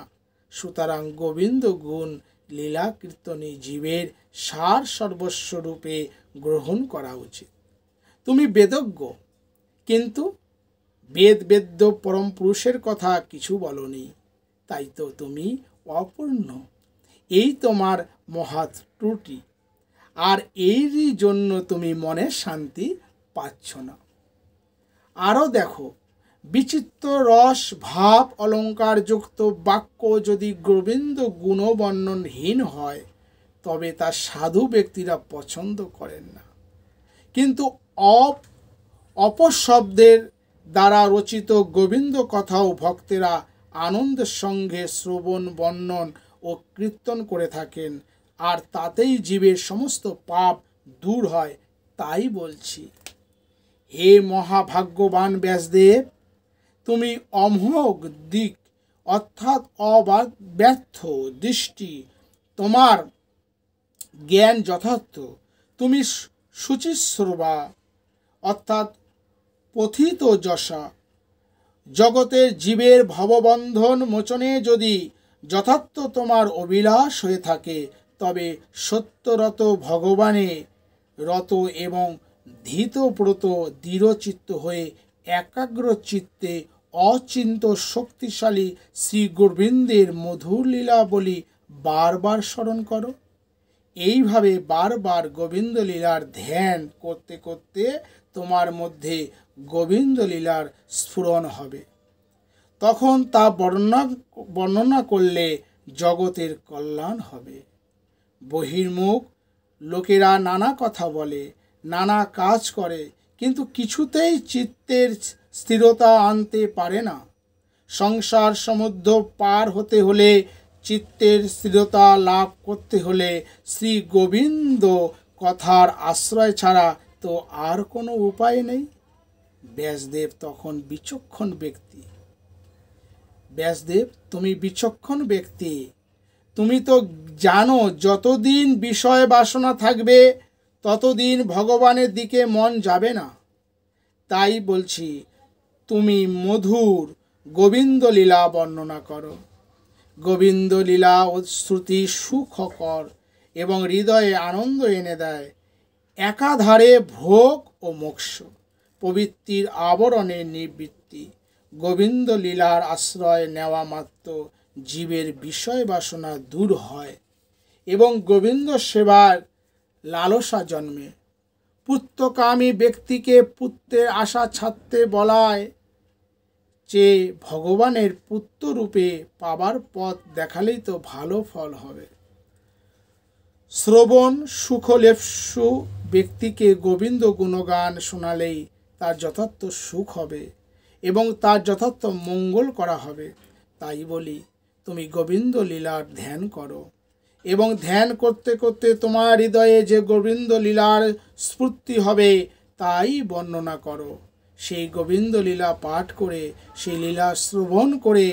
সুতরাং গোবিন্দ গুণ লীলা কীর্তনে জীবের সার সর্বস্ব রূপে গ্রহণ করা উচিত। তুমি বেদজ্ঞ, কিন্তু বেদ্য পরম পুরুষের কথা কিছু বলনি, তাই তো তুমি অপূর্ণ। এই তোমার মহা ত্রুটি, আর এরই জন্য তুমি মনের শান্তি পাচ্ছ না। আরও দেখো, বিচিত্র রস ভাব অলঙ্কার যুক্ত বাক্য যদি গোবিন্দ গুণবর্ণনহীন হয় তবে তা সাধু ব্যক্তিরা পছন্দ করেন না, কিন্তু অপশব্দের দ্বারা রচিত গোবিন্দ কথাও ভক্তেরা আনন্দের সঙ্গে শ্রবণ বর্ণন ও কীর্তন করে থাকেন, আর তাতেই জীবের সমস্ত পাপ দূর হয়। তাই বলছি, হে মহাভাগ্যবান ব্যাসদেব, তুমি অমোঘ দিক অর্থাৎ ব্যর্থ দৃষ্টি, তোমার জ্ঞান যথার্থ, তুমি শুচিশ্রবা অর্থাৎ পথিত যশা, জগতের জীবের ভববন্ধন মোচনে যদি যথার্থ তোমার অভিলাষ হয়ে থাকে, তবে সত্যরত ভগবানে রত এবং ধীতব্রত দৃঢ়চিত্ত হয়ে একাগ্র চিত্তে অচিন্ত শক্তিশালী শ্রী গোবিন্দের মধুর লীলাবলী বারবার স্মরণ করো। এইভাবে বারবার গোবিন্দ লীলার ধ্যান করতে করতে তোমার মধ্যে গোবিন্দ লীলার স্ফুরণ হবে। তখন তা বর্ণনা করলে জগতের কল্যাণ হবে। বহির্মুখ লোকেরা নানা কথা বলে, নানা কাজ করে, কিন্তু কিছুতেই চিত্তের স্থিরতা আনতে পারে না। সংসার সমুদ্র পার হতে হলে, চিত্তের স্থিরতা লাভ করতে হলে শ্রী গোবিন্দ কথার আশ্রয় ছাড়া তো আর কোনো উপায় নেই। ব্যাসদেব তখন বিচক্ষণ ব্যক্তি। ব্যাসদেব, তুমি বিচক্ষণ ব্যক্তি, তুমি তো জানো যতদিন বিষয় বাসনা থাকবে ততদিন ভগবানের দিকে মন যাবে না। তাই বলছি, তুমি মধুর গোবিন্দ লীলা বর্ণনা করো। গোবিন্দ লীলা ও শ্রুতি সুখকর এবং হৃদয়ে আনন্দ এনে দেয়। একাধারে ভোগ ও মোক্ষ, প্রবৃত্তির আবরণে নিবৃত্তি। গোবিন্দ লীলার আশ্রয় নেওয়া মাত্র জীবের বিষয় বাসনা দূর হয় এবং গোবিন্দ সেবার লালসা জন্মে। পুত্রকামী ব্যক্তিকে পুত্রের আশা ছাড়তে বলায় যে ভগবানের পুত্র রূপে পাবার পথ দেখালেই তো ভালো ফল হবে। শ্রবণ সুখলেপসু ব্যক্তিকে গোবিন্দ গুণগান শোনালেই তার যথার্থ সুখ হবে এবং তার যথার্থ মঙ্গল করা হবে। তাই বলি, তুমি গোবিন্দ লীলার ধ্যান করো এবং ধ্যান করতে করতে তোমার হৃদয়ে যে গোবিন্দ লীলার স্ফূর্তি হবে তাই বর্ণনা করো। সেই গোবিন্দ লীলা পাঠ করে, সেই লীলা শ্রবণ করে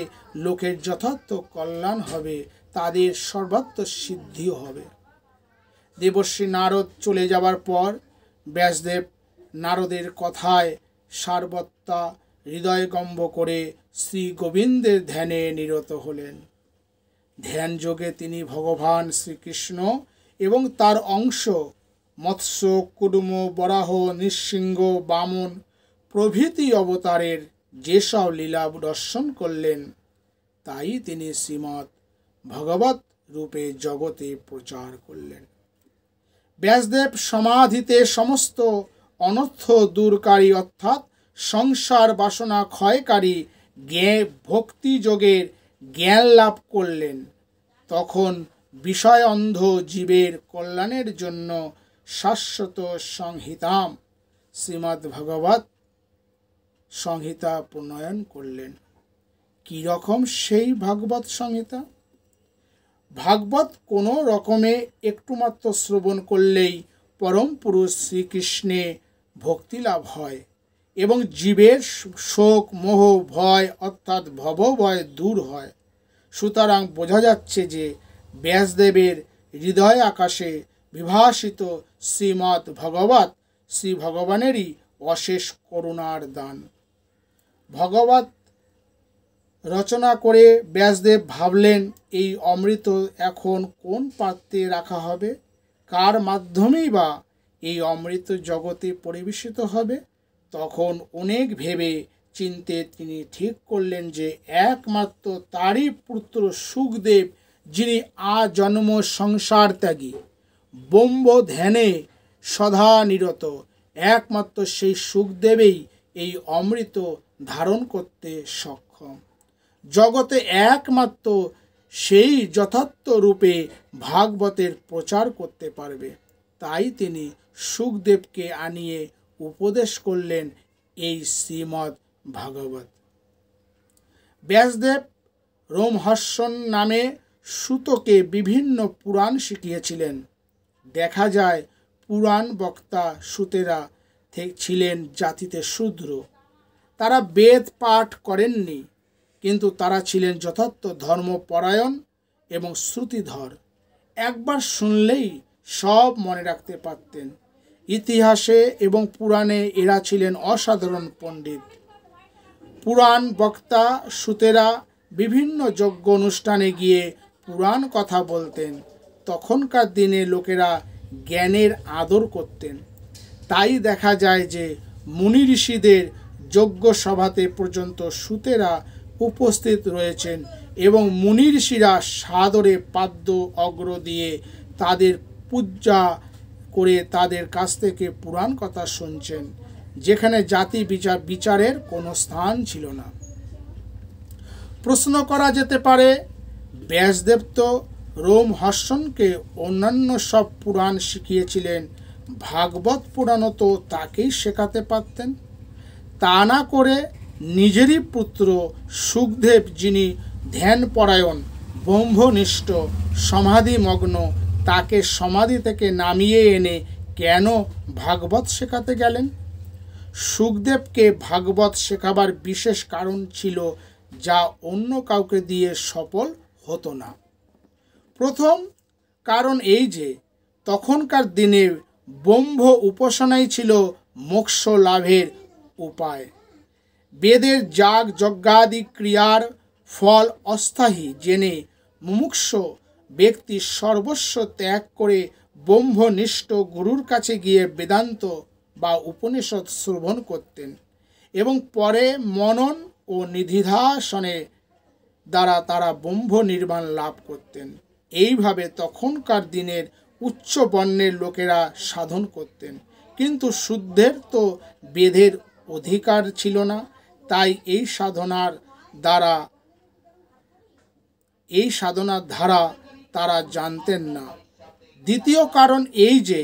লোকের যথার্থ কল্যাণ হবে, তাদের সর্বাত্ম সিদ্ধিও হবে। দেবর্ষি নারদ চলে যাবার পর ব্যাসদেব নারদের কথায় সারবত্তা হৃদয়গম্ভ করে শ্রী গোবিন্দের ধ্যানে নিরত হলেন। ধ্যান যোগে তিনি ভগবান শ্রীকৃষ্ণ এবং তার অংশ মৎস্য, কুর্ম, বরাহ, নৃসিংহ, বামন প্রভৃতি অবতারের যেসব লীলা দর্শন করলেন তাই তিনি শ্রীমদ্ ভগবত রূপে জগতে প্রচার করলেন। ব্যাসদেব সমাধিতে সমস্ত অনর্থ দূরকারী অর্থাৎ সংসার বাসনা ক্ষয়কারী ভক্তিযোগের জ্ঞান লাভ করলেন। তখন বিষয় অন্ধ জীবের কল্যাণের জন্য শাশ্বত সংহিতাম শ্রীমদ্ ভগবত সংহিতা প্রণয়ন করলেন। কি রকম সেই ভাগবত সংহিতা? ভাগবত কোনো রকমে একটুমাত্র শ্রবণ করলেই পরম পুরুষ শ্রীকৃষ্ণে ভক্তি লাভ হয় এবং জীবের শোক মোহ ভয় অর্থাৎ ভবভয় দূর হয়। সুতরাং বোঝা যাচ্ছে যে ব্যাসদেবের হৃদয় আকাশে বিভাসিত শ্রীমদ্ ভগবত শ্রী ভগবানেরই অশেষ করুণার দান। ভগবত রচনা করে ব্যাসদেব ভাবলেন, এই অমৃত এখন কোন পাত্রে রাখা হবে, কার মাধ্যমেই বা এই অমৃত জগতে পরিবেশিত হবে। তখন অনেক ভেবে চিন্তে তিনি ঠিক করলেন যে একমাত্র তারই পুত্র সুখদেব, যিনি আজন্ম সংসার ত্যাগী, ব্রহ্ম ধ্যানে সদা নিরত, একমাত্র সেই সুখদেবই এই অমৃত ধারণ করতে সক্ষম। জগতে একমাত্র সেই যথার্থ রূপে ভাগবতের প্রচার করতে পারবে। তাই তিনি সুখদেবকে আনিয়ে উপদেশ করলেন এই শ্রীমদ্ ভাগবত। ব্যাসদেব রোমহর্ষণ নামে সুতকে বিভিন্ন পুরাণ শিখিয়েছিলেন। দেখা যায় পুরাণ বক্তা সুতেরা ছিলেন জাতিতে শূদ্র। তারা বেদ পাঠ করেননি, কিন্তু তারা ছিলেন যথার্থ ধর্মপরায়ণ এবং শ্রুতিধর। একবার শুনলেই সব মনে রাখতে পারতেন। ইতিহাসে এবং পুরাণে এরা ছিলেন অসাধারণ পণ্ডিত। পুরাণ বক্তা সুতেরা বিভিন্ন যজ্ঞ অনুষ্ঠানে গিয়ে পুরাণ কথা বলতেন। তখনকার দিনে লোকেরা জ্ঞানের আদর করতেন। তাই দেখা যায় যে মুনি ঋষিদের যজ্ঞ সভাতে পর্যন্ত সুতেরা উপস্থিত রয়েছেন এবং মুনি ঋষিরা সাদরে পাদ্য অগ্র দিয়ে তাদের পূজা করে তাদের কাছ থেকে পুরাণ কথা শুনছেন, যেখানে জাতি বিচারের কোনো স্থান ছিল না। প্রশ্ন করা যেতে পারে, ব্যাসদেব তো রোমহর্ষণকে অন্যান্য সব পুরাণ শিখিয়েছিলেন, ভাগবত পুরাণও তো তাকেই শেখাতে পারতেন। তা না করে নিজেরই পুত্র সুখদেব, যিনি ধ্যানপরায়ণ ব্রহ্মনিষ্ঠ সমাধিমগ্ন, তাকে সমাধি থেকে নামিয়ে এনে কেন ভাগবত শেখাতে গেলেন? সুখদেবকে ভাগবত শেখাবার বিশেষ কারণ ছিল, যা অন্য কাউকে দিয়ে সফল হতো না। প্রথম কারণ এই যে তখনকার দিনে ব্রহ্ম উপাসনাই ছিল মোক্ষ লাভের উপায়। বেদের যাগ যজ্ঞাদি ক্রিয়ার ফল অস্থায়ী জেনে মুমুক্ষু ব্যক্তি সর্বস্ব ত্যাগ করে ব্রহ্মনিষ্ঠ গুরুর কাছে গিয়ে বেদান্ত বা উপনিষদ শ্রবণ করতেন এবং পরে মনন ও নিধিধ্যাসনে দ্বারা তারা ব্রহ্ম নির্বাণ লাভ করতেন। এইভাবে তখনকার দিনের উচ্চ বর্ণের লোকেরা সাধন করতেন, কিন্তু শুদ্ধের তো বেদের অধিকার ছিল না। তাই এই সাধনার ধারা তারা জানতেন না। দ্বিতীয় কারণ এই যে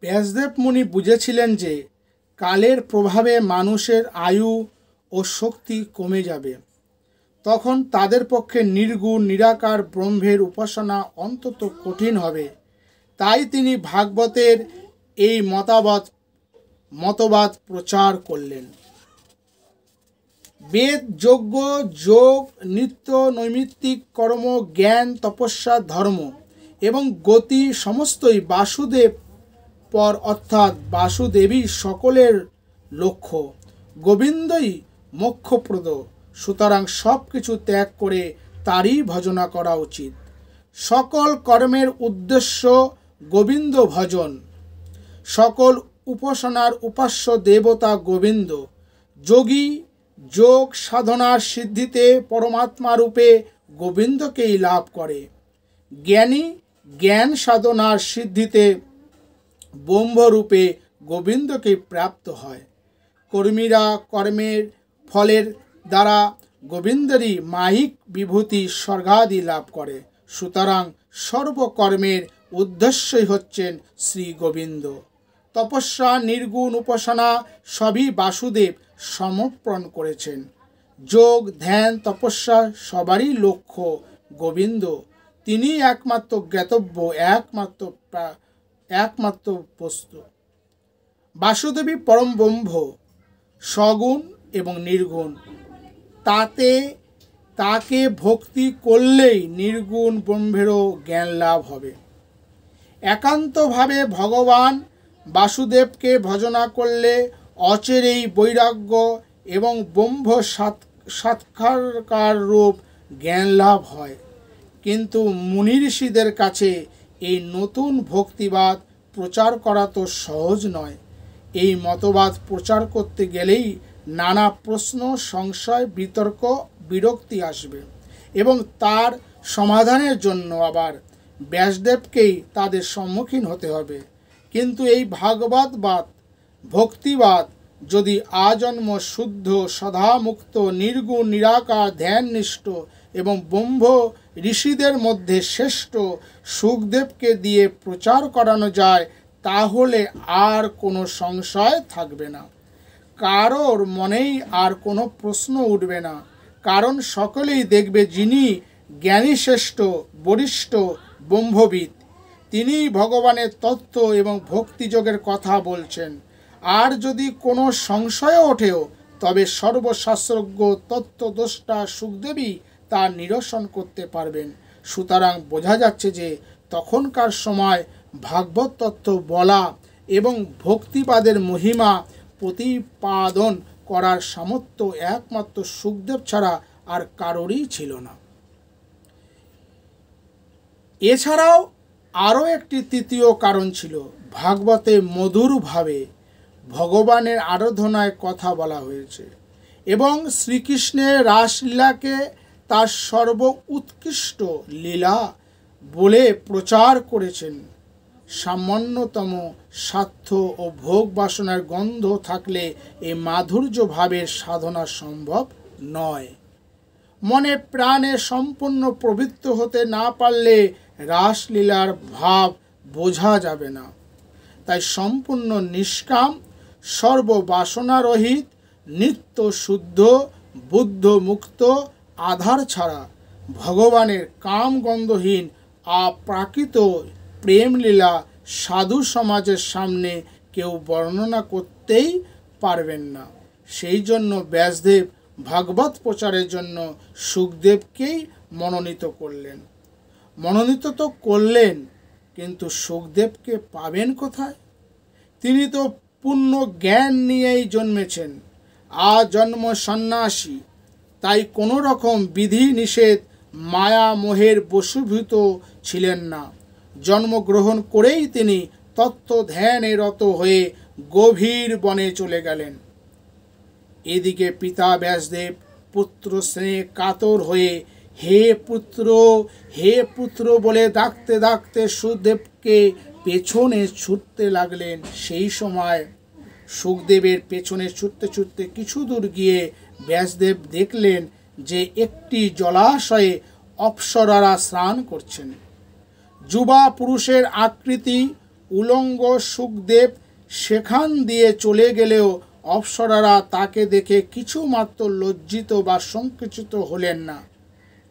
ব্যাসদেব মুনি বুঝেছিলেন যে কালের প্রভাবে মানুষের আয়ু ও শক্তি কমে যাবে। তখন তাদের পক্ষে নির্গুণ নিরাকার ব্রহ্মের উপাসনা অন্তত কঠিন হবে। তাই তিনি ভাগবতের এই মতবাদ প্রচার করলেন। বেদ, যজ্ঞ, যোগ, নিত্য নৈমিত্তিক কর্ম, জ্ঞান, তপস্যা, ধর্ম এবং গতি সমস্তই বাসুদেব পর, অর্থাৎ বাসুদেবই সকলের লক্ষ্য, গোবিন্দই মোক্ষপ্রদ। সুতরাং সব কিছু ত্যাগ করে তারই ভজনা করা উচিত। সকল কর্মের উদ্দেশ্য গোবিন্দ ভজন। সকল উপাসনার উপাস্য দেবতা গোবিন্দ। যোগী যোগ সাধনার সিদ্ধিতে পরমাত্মা রূপে গোবিন্দকেই লাভ করে। জ্ঞানী জ্ঞান সাধনার সিদ্ধিতে ব্রহ্মরূপে গোবিন্দকে প্রাপ্ত হয়। কর্মীরা কর্মের ফলের দ্বারা গোবিন্দেরই মাহিক বিভূতি স্বর্গাদি লাভ করে। সুতরাং সর্বকর্মের উদ্দেশ্যই হচ্ছেন শ্রী গোবিন্দ। তপস্যা, নির্গুণ উপাসনা সবই বাসুদেব সমর্পণ করেছেন। যোগ, ধ্যান, তপস্যা সবারই লক্ষ্য গোবিন্দ। তিনি একমাত্র জ্ঞাতব্য, একমাত্র বস্তু। বাসুদেবী পরম ব্রহ্ম। সগুণ এবং নির্গুণ। তাকে ভক্তি করলেই নির্গুণ ব্রহ্মেরও জ্ঞান লাভ হবে। একান্তভাবে ভগবান বাসুদেবকে ভজনা করলে অচিরেই বৈরাগ্য এবং ব্রহ্ম সাক্ষাৎকার রূপ জ্ঞান লাভ হয়। কিন্তু মুনি ঋষিদের কাছে এই নতুন ভক্তিবাদ প্রচার করা তো সহজ নয়। এই মতবাদ প্রচার করতে গেলেই নানা প্রশ্ন, সংশয়, বিতর্ক, বিরক্তি আসবে এবং তার সমাধানের জন্য আবার ব্যাসদেবকেই তাদের সম্মুখীন হতে হবে। কিন্তু এই ভাগবতবাদ, ভক্তিবাদ যদি আজন্ম শুদ্ধ, সদামুক্ত, নির্গুণ, নিরাকার, ধ্যাননিষ্ঠ এবং ব্রহ্ম ঋষিদের মধ্যে শ্রেষ্ঠ সুখদেবকে দিয়ে প্রচার করানো যায়, তাহলে আর কোনো সংশয় থাকবে না, কারোর মনেই আর কোনো প্রশ্ন উঠবে না। কারণ সকলেই দেখবে যিনি জ্ঞানী, শ্রেষ্ঠ, বরিষ্ঠ ব্রহ্মবিদ, তিনিই ভগবানের তত্ত্ব এবং ভক্তিযোগের কথা বলছেন। আর যদি কোনো সংশয় ওঠেও, তবে সর্বশাস্ত্রজ্ঞ তত্ত্বদ্রষ্টা সুখদেবই তা নিরসন করতে পারবেন। সুতরাং বোঝা যাচ্ছে যে তখনকার সময় ভাগবত তত্ত্ব বলা এবং ভক্তিবাদের মহিমা প্রতিপাদন করার সামর্থ্য একমাত্র সুখদেব ছাড়া আর কারোরই ছিল না। এছাড়াও আরও একটি তৃতীয় কারণ ছিল। ভাগবতে মধুরভাবে ভগবানের আরাধনায় কথা বলা হয়েছে এবং শ্রীকৃষ্ণের রাসলীলাকে তার সর্ব উৎকৃষ্ট লীলা বলে প্রচার করেছেন। সামান্যতম স্বার্থ ও ভোগ বাসনার গন্ধ থাকলে এই মাধুর্য ভাবের সাধনা সম্ভব নয়। মনে প্রাণে সম্পূর্ণ প্রবৃত্ত হতে না পারলে রাসলীলার ভাব বোঝা যাবে না। তাই সম্পূর্ণ নিষ্কাম, সর্ববাসনারহিত, নিত্য শুদ্ধ, বুদ্ধ মুক্ত, আধার ছাড়া ভগবানের কামগন্ধহীন অপ্রাকৃত প্রেমলীলা সাধু সমাজের সামনে কেউ বর্ণনা করতেই পারবেন না। সেই জন্য ব্যাসদেব ভাগবত প্রচারের জন্য সুখদেবকেই মনোনীত করলেন। মনোনীত তো করলেন, কিন্তু সুখদেবকে পাবেন কোথায়? তিনি তো পূর্ণ জ্ঞান নিয়েই জন্মেছেন, আজন্ম সন্ন্যাসী। তাই কোনো রকম বিধি নিষেধ, মায়া মোহের বশীভূত ছিলেন না। জন্মগ্রহণ করেই তিনি তত্ত্ব ধ্যানে রত হয়ে গভীর বনে চলে গেলেন। এদিকে পিতা ব্যাসদেব পুত্র স্নেহে কাতর হয়ে হে পুত্র, হে পুত্র বলে ডাকতে ডাকতে সুখদেবকে পেছনে ছুটতে লাগলেন। সেই সময় সুখদেবের পেছনে ছুটতে ছুটতে কিছু দূর গিয়ে ব্যাসদেব দেখলেন যে একটি জলাশয়ে অপ্সরারা স্নান করছেন। যুবা পুরুষের আকৃতি, উলঙ্গ সুখদেব সেখান দিয়ে চলে গেলেও অপ্সরারা তাকে দেখে কিছুমাত্র লজ্জিত বা সংকুচিত হলেন না।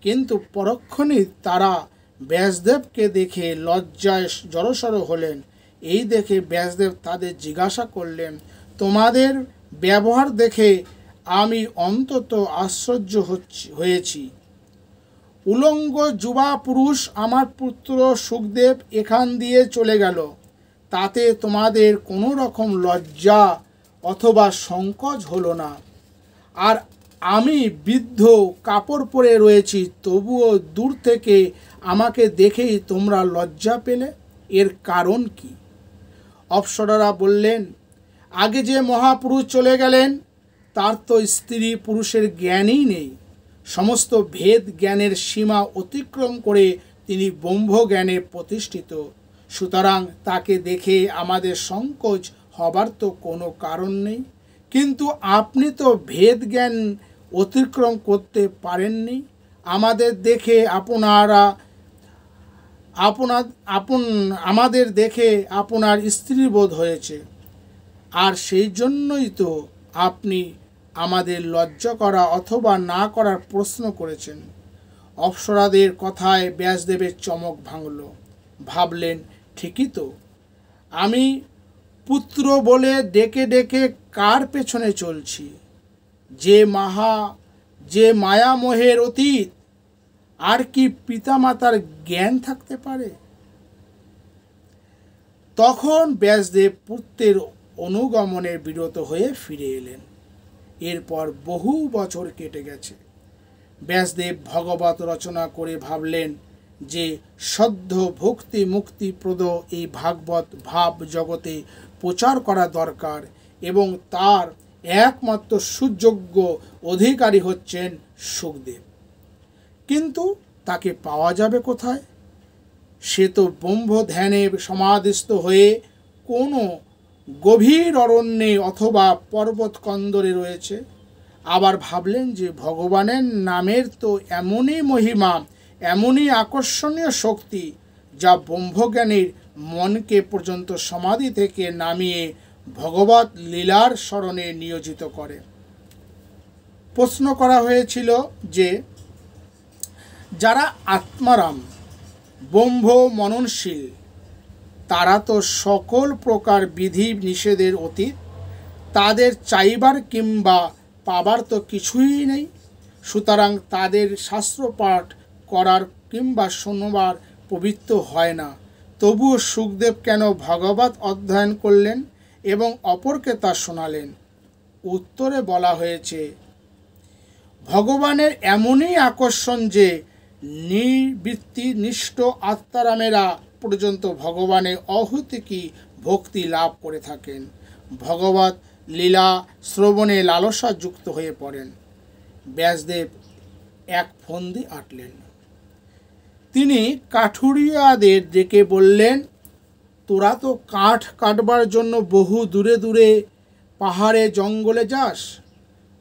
কিন্তু পরক্ষণেই তারা ব্যাসদেবকে দেখে লজ্জায় জড়সড় হলেন। এই দেখে ব্যাসদেব তাদের জিজ্ঞাসা করলেন, তোমাদের ব্যবহার দেখে আমি অন্তত আশ্চর্য হয়েছি। উলঙ্গ যুবা পুরুষ আমার পুত্র সুখদেব এখান দিয়ে চলে গেল, তাতে তোমাদের কোনো রকম লজ্জা অথবা সংকোচ হলো না। আর আমি বৃদ্ধ, কাপড় পরে রয়েছি, তবুও দূর থেকে আমাকে দেখেই তোমরা লজ্জা পেলে, এর কারণ কি? অপ্সরারা বললেন, আগে যে মহাপুরুষ চলে গেলেন তার তো স্ত্রী পুরুষের জ্ঞানই নেই। সমস্ত ভেদ জ্ঞানের সীমা অতিক্রম করে তিনি ব্রহ্মজ্ঞানে প্রতিষ্ঠিত। সুতরাং তাকে দেখে আমাদের সংকোচ হবার তো কোনো কারণ নেই। কিন্তু আপনি তো ভেদ জ্ঞান অতিক্রম করতে পারেননি। আমাদের দেখে আমাদের দেখে আপনার স্ত্রীবোধ হয়েছে, আর সেই জন্যই তো আপনি আমাদের লজ্জা করা অথবা না করার প্রশ্ন করেছেন। অপ্সরাদের কথায় ব্যাসদেবের চমক ভাঙল। ভাবলেন, ঠিকই তো, আমি পুত্র বলে ডেকে ডেকে কার পেছনে চলছি? যে মায়ামোহের অতীত আর কি পিতামাতার জ্ঞান থাকতে পারে? তখন ব্যাসদেব পুত্রের অনুগমনে বিরত হয়ে ফিরে এলেন। এরপর বহু বছর কেটে গেছে। ব্যাসদেব ভগবত রচনা করে ভাবলেন যে সদ্য ভক্তি মুক্তিপ্রদ এই ভাগবত ভাব জগতে প্রচার করা দরকার এবং তার একমাত্র সুযোগ্য অধিকারী হচ্ছেন শুকদেব। কিন্তু তাকে পাওয়া যাবে কোথায়? সে তো ব্রহ্ম ধ্যানে সমাধিস্থ হয়ে কোনো গভীর অরণ্যে অথবা পর্বত কন্দরে রয়েছে। আবার ভাবলেন যে ভগবানের নামের তো এমনই মহিমা, এমনই আকর্ষণীয় শক্তি যা ব্রহ্মজ্ঞানীর মনকে পর্যন্ত সমাধি থেকে নামিয়ে ভগবত লীলার স্মরণে নিয়োজিত করে। প্রশ্ন করা হয়েছিল যে যারা আত্মারাম ব্রহ্ম মননশীল তারা তো সকল প্রকার বিধি নিষেধের অতীত, তাদের চাইবার কিংবা পাবার তো কিছুই নেই, সুতরাং তাদের শাস্ত্রপাঠ করার কিংবা শোনবার পবিত্র হয় না। তবুও শুকদেব কেন ভগবত অধ্যয়ন করলেন এবং অপরকে তা শোনালেন? উত্তরে বলা হয়েছে, ভগবানের এমনই আকর্ষণ যে নিবৃত্তিনিষ্ঠ আত্মারামেরা পর্যন্ত ভগবানের অহৈতুকী ভক্তি লাভ করে থাকেন, ভগবত লীলা শ্রবণে লালসা যুক্ত হয়ে পড়েন। ব্যাসদেব এক ফন্দি আঁটলেন। তিনি কাঠুরিয়াদের ডেকে বললেন, তোরা তো কাঠ কাটবার জন্য বহু দূরে দূরে পাহাড়ে জঙ্গলে যাস,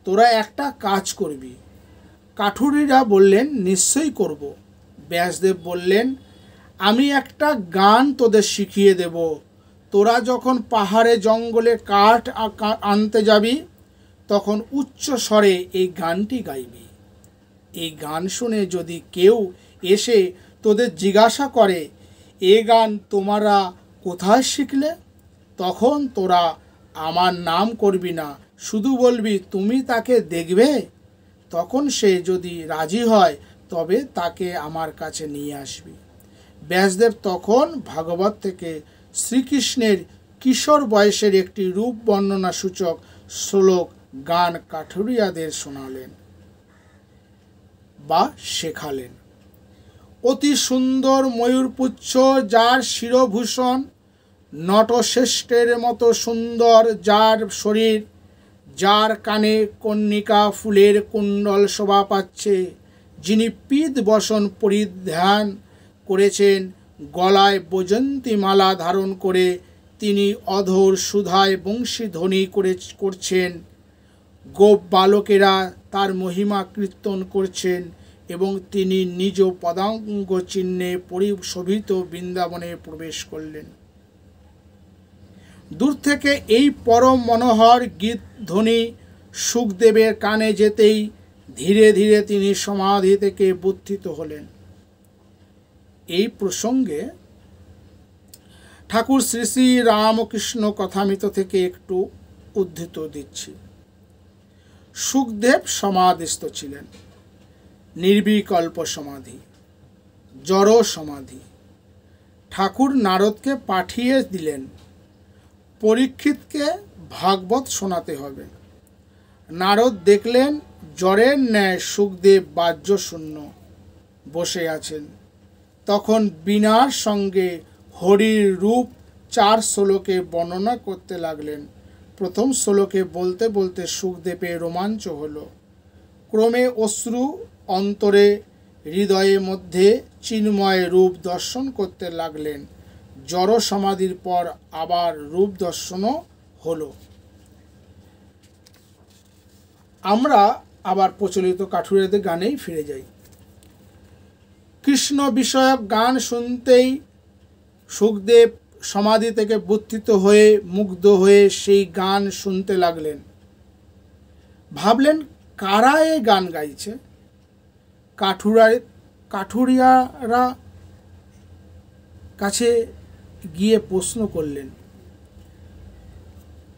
তোরা একটা কাজ করবি। কাঠুরিরা বললেন, নিশ্চয়ই করব। ব্যাসদেব বললেন, আমি একটা গান তোদের শিখিয়ে দেব। তোরা যখন পাহাড়ে জঙ্গলে কাঠ আনতে যাবি তখন উচ্চ স্বরে এই গানটি গাইবি। এই গান শুনে যদি কেউ এসে তোদের জিজ্ঞাসা করে, এ গান তোমরা কোথায় শিখলে? তখন তোরা আমার নাম করবি না, শুধু বলবি তুমি তাকে দেখবে। তখন সে যদি রাজি হয় তবে তাকে আমার কাছে নিয়ে আসবি। ব্যাসদেব তখন ভাগবত থেকে শ্রীকৃষ্ণের কিশোর বয়সের একটি রূপ বর্ণনা সূচক শ্লোক গান কাঠুরিয়াদের শোনালেন বা শেখালেন। অতি সুন্দর ময়ূরপুচ্ছ যার শিরভূষণ, নটশ্রেষ্ঠের মতো সুন্দর যার শরীর, যার কানে কর্ণিকা ফুলের কুণ্ডল শোভা পাচ্ছে, যিনি পীত বসন পরিধান করেছেন, গলায় বৈজন্তী মালা ধারণ করে তিনি অধর সুধায় বংশীধ্বনি করছেন, গোপ বালকেরা তার মহিমা কীর্তন করছেন এবং তিনি নিজ পদাঙ্গ চিহ্নে পরিশোভিত বৃন্দাবনে প্রবেশ করলেন। দূর থেকে এই পরম মনোহর গীত ধ্বনি শুকদেবের কানে যেতেই ধীরে ধীরে তিনি সমাধি থেকে বুদ্ধিত হলেন। এই প্রসঙ্গে ঠাকুর শ্রী শ্রী রামকৃষ্ণ কথামৃত থেকে একটু উদ্ধৃত দিচ্ছি। শুকদেব সমাধিস্থ ছিলেন, নির্বিকল্প সমাধি, জড় সমাধি। ঠাকুর নারদকে পাঠিয়ে দিলেন, পরীক্ষিতকে ভাগবত শোনাতে হবে। নারদ দেখলেন জ্বরের ন্যায় শুকদেব বাহ্যশূন্য বসে আছেন। তখন বীণার সঙ্গে হরির রূপ 4 শ্লোকে বর্ণনা করতে লাগলেন। প্রথম শ্লোকে বলতে বলতে শুকদেবের রোমাঞ্চ হলো। ক্রমে অশ্রু অন্তরে হৃদয়ের মধ্যে চিন্ময় রূপ দর্শন করতে লাগলেন। জড় সমাধির পর আবার রূপ দর্শনও হলো। আমরা আবার প্রচলিত কাঠুরিয়াদের গানেই ফিরে যাই। কৃষ্ণ বিষয়ক গান শুনতেই শুকদেব সমাধি থেকে বুদ্ধিত হয়ে মুগ্ধ হয়ে সেই গান শুনতে লাগলেন। ভাবলেন, কারা এ গান গাইছে? কাঠুরিয়ারা কাছে গিয়ে প্রশ্ন করলেন।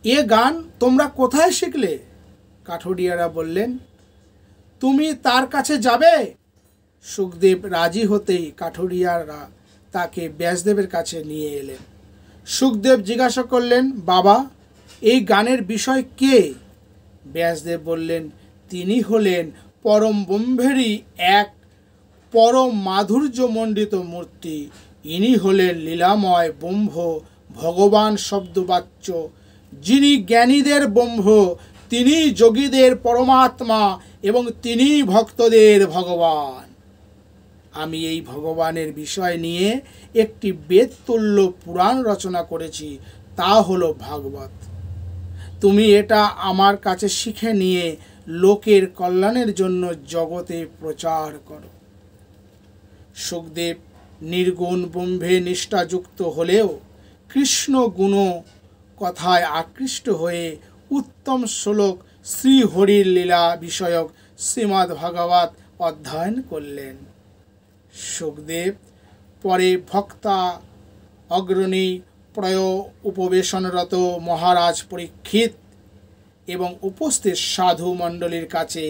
এ গান তোমরা কোথায় শিখলে? কাঠুরিয়ারা বললেন, তুমি তার কাছে যাবে? সুখদেব রাজি হতেই কাঠুরিয়ারা তাকে ব্যাসদেবের কাছে নিয়ে এলেন। সুখদেব জিজ্ঞাসা করলেন, বাবা, এই গানের বিষয় কে? ব্যাসদেব বললেন, তিনি হলেন পরম ব্রহ্মেরই এক পরম মাধুর্যমণ্ডিত মূর্তি। ইনি হলেন লীলাময় ব্রহ্ম, ভগবান শব্দবাচ্য। যিনি জ্ঞানীদের ব্রহ্ম, তিনি যোগীদের পরমাত্মা এবং তিনি ভক্তদের ভগবান। আমি এই ভগবানের বিষয় নিয়ে একটি বেদতুল্য পুরাণ রচনা করেছি, তা হলো ভাগবত। তুমি এটা আমার কাছে শিখে নিয়ে লোকের কল্যাণের জন্য জগতে প্রচার করো। সুখদেব নির্গুণ ব্রহ্মে নিষ্ঠাযুক্ত হলেও কৃষ্ণ গুণ কথায় আকৃষ্ট হয়ে উত্তম শ্লোক শ্রীহরির লীলা বিষয়ক শ্রীমদ্ ভাগবত অধ্যয়ন করলেন। সুখদেব পরে ভক্তা অগ্রণী প্রায় উপবেশনরত মহারাজ পরীক্ষিত এবং উপস্থিত সাধু মণ্ডলীর কাছে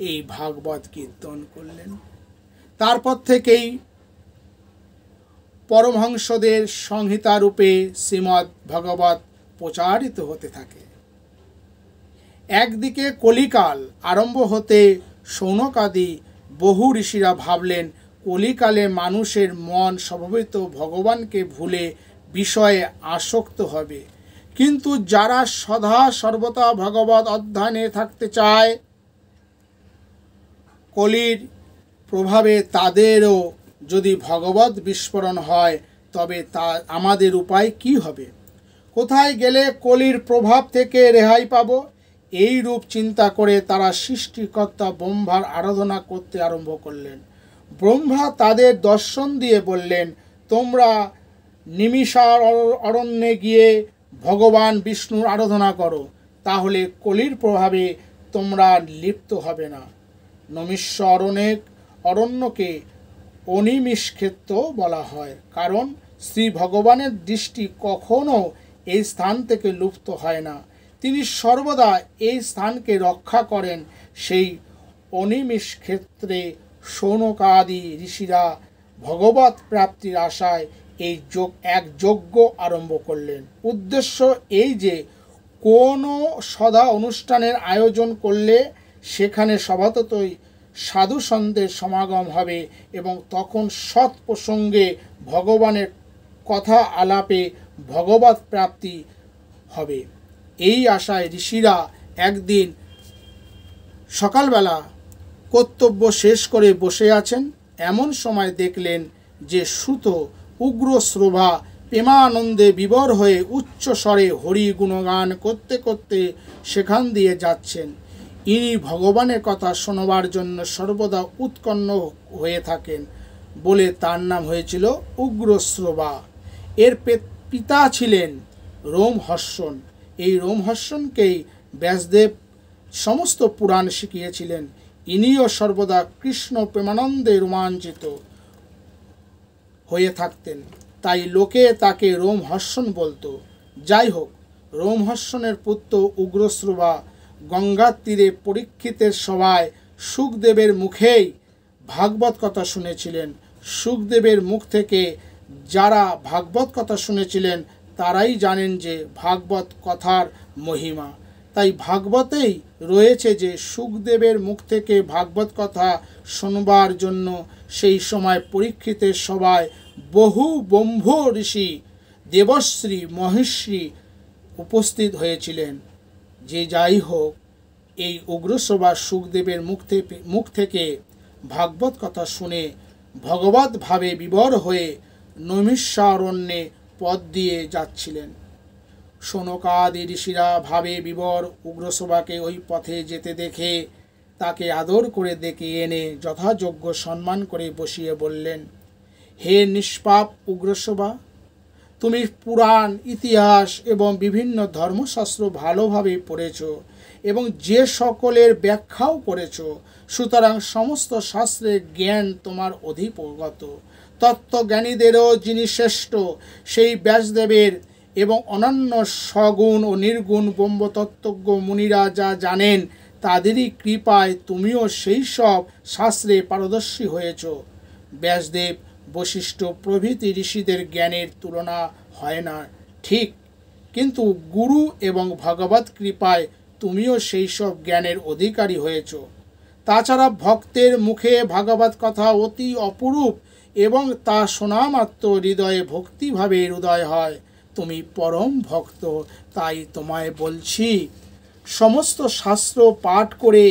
এই ভাগবত কীর্তন করলেন। তারপর থেকেই পরমহংসদের সংহিতা রূপে শ্রীমদ্ ভাগবত প্রচারিত হতে থাকে। একদিকে কলিকাল আরম্ভ হতে শৌনকাদি বহু ঋষিরা ভাবলেন কলিকালে মানুষের মন স্বভাবত ভগবানকে ভুলে বিষয়ে আসক্ত হবে, কিন্তু যারা সদা সর্বদা ভগবত অধ্যয়নে থাকতে চায়, কলির প্রভাবে তাদেরও যদি ভগবত বিস্ফোরণ হয়, তবে তা আমাদের উপায় কি হবে? কোথায় গেলে কলির প্রভাব থেকে রেহাই পাব? এই রূপ চিন্তা করে তারা সৃষ্টিকর্তা ব্রহ্মার আরাধনা করতে আরম্ভ করলেন। ব্রহ্মা তাদের দর্শন দিয়ে বললেন, তোমরা নিমিষার অরণ্যে গিয়ে ভগবান বিষ্ণুর আরাধনা করো, তাহলে কলির প্রভাবে তোমরা লিপ্ত হবে না। নমিষ্য অরণ্যকে অনিমিষ ক্ষেত্র বলা হয়, কারণ শ্রী ভগবানের দৃষ্টি কখনো এই স্থান থেকে লুপ্ত হয় না। তিনি সর্বদা এই স্থানকে রক্ষা করেন। সেই অনিমিষ ক্ষেত্রে শৌনকাদি ঋষিরা ভগবত প্রাপ্তির আশায় এই এক যজ্ঞ আরম্ভ করলেন। উদ্দেশ্য এই যে কোনো সদা অনুষ্ঠানের আয়োজন করলে সেখানে স্বভাবতই সাধু সন্তের সমাগম হবে এবং তখন সৎ প্রসঙ্গে ভগবানের কথা আলাপে ভগবত প্রাপ্তি হবে। এই আশায় ঋষিরা একদিন সকালবেলা কর্তব্য শেষ করে বসে আছেন। এমন সময় দেখলেন যে সুত উগ্র শ্রোভা প্রেমানন্দে বিভোর হয়ে উচ্চ স্বরে হরি গুণগান করতে করতে সেখান দিয়ে যাচ্ছেন। ইনি ভগবানের কথা শোনবার জন্য সর্বদা উৎকণ্ঠ হয়ে থাকেন বলে তার নাম হয়েছিল উগ্রশ্রবা। এর পিতা ছিলেন রোমহর্ষণ। এই রোমহর্ষণকেই ব্যাসদেব সমস্ত পুরাণ শিখিয়েছিলেন। ইনিও সর্বদা কৃষ্ণ প্রেমানন্দে রোমাঞ্চিত হয়ে থাকতেন, তাই লোকে তাকে রোমহর্ষণ বলতো। যাই হোক, রোমহর্ষণের পুত্র উগ্রশ্রবা গঙ্গার তীরে পরীক্ষিতের সভায় সুখদেবের মুখেই ভাগবত কথা শুনেছিলেন। সুখদেবের মুখ থেকে যারা ভাগবত কথা শুনেছিলেন তারাই জানেন যে ভাগবত কথার মহিমা। তাই ভাগবতেই রয়েছে যে সুখদেবের মুখ থেকে ভাগবত কথা শুনবার জন্য সেই সময় পরীক্ষিতের সভায় বহু ব্রহ্ম ঋষি, দেবশ্রী, মহেশ্রী উপস্থিত হয়েছিলেন। যে যাই হোক, এই উগ্রসভা সুখদেবের মুখ থেকে ভাগবত কথা শুনে ভগবত ভাবে বিভোর হয়ে নৈমিষারণ্যে পথ দিয়ে যাচ্ছিলেন। শৌনকাদি ঋষিরা ভাবে বিভোর উগ্রসভাকে ওই পথে যেতে দেখে তাকে আদর করে ডেকে এনে যথাযোগ্য সম্মান করে বসিয়ে বললেন, হে নিষ্পাপ উগ্রসভা, তুমি পুরাণ, ইতিহাস এবং বিভিন্ন ধর্মশাস্ত্র ভালোভাবে পড়েছ এবং যে সকলের ব্যাখ্যাও করেছ, সুতরাং সমস্ত শাস্ত্রের জ্ঞান তোমার অধিগত। তত্ত্বজ্ঞানীদেরও যিনি শ্রেষ্ঠ সেই ব্যাসদেবের এবং অনন্য সগুণ ও নির্গুণ ব্রহ্মতত্ত্বজ্ঞ মুনিরা যা জানেন তাদেরই কৃপায় তুমিও সেই সব শাস্ত্রে পারদর্শী হয়েছ। ব্যাসদেব, বশিষ্ঠ প্রভৃতি ঋষিদের জ্ঞানের তুলনা হয় না ঠিক, কিন্তু গুরু এবং ভগবত কৃপায় তুমিও সেই সব জ্ঞানের অধিকারী হয়েছ। তাছাড়া ভক্তের মুখে ভাগবত কথা অতি অপরূপ এবং তা শোনা মাত্র হৃদয়ে ভক্তিভাবের উদয় হয়। তুমি পরম ভক্ত, তাই তোমায় বলছি, সমস্ত শাস্ত্র পাঠ করে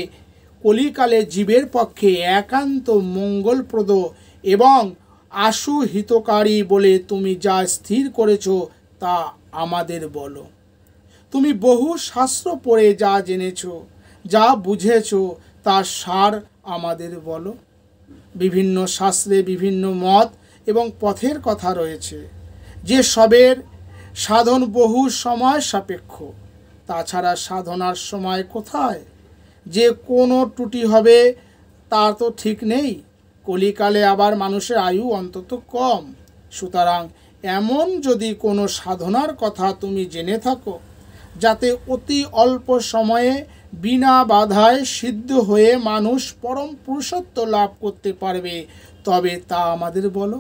কলিকালে জীবের পক্ষে একান্ত মঙ্গলপ্রদ এবং আশু হিতকারী বলে তুমি যা স্থির করেছ তা আমাদের বলো। তুমি বহু শাস্ত্র পড়ে যা জেনেছ, যা বুঝেছ, তার সার আমাদের বলো। বিভিন্ন শাস্ত্রে বিভিন্ন মত এবং পথের কথা রয়েছে, যে সবের সাধন বহু সময় সাপেক্ষ। তাছাড়া সাধনার সময় কোথায় যে কোনো ত্রুটি হবে তা তো ঠিক নেই। কলিকালে আবার মানুষের আয়ু অন্তত কম। সুতরাং এমন যদি কোনো সাধনার কথা তুমি জেনে থাকো, যাতে অতি অল্প সময়ে বিনা বাধায় সিদ্ধ হয়ে মানুষ পরম পুরুষত্ব লাভ করতে পারবে, তবে তা আমাদের বলো।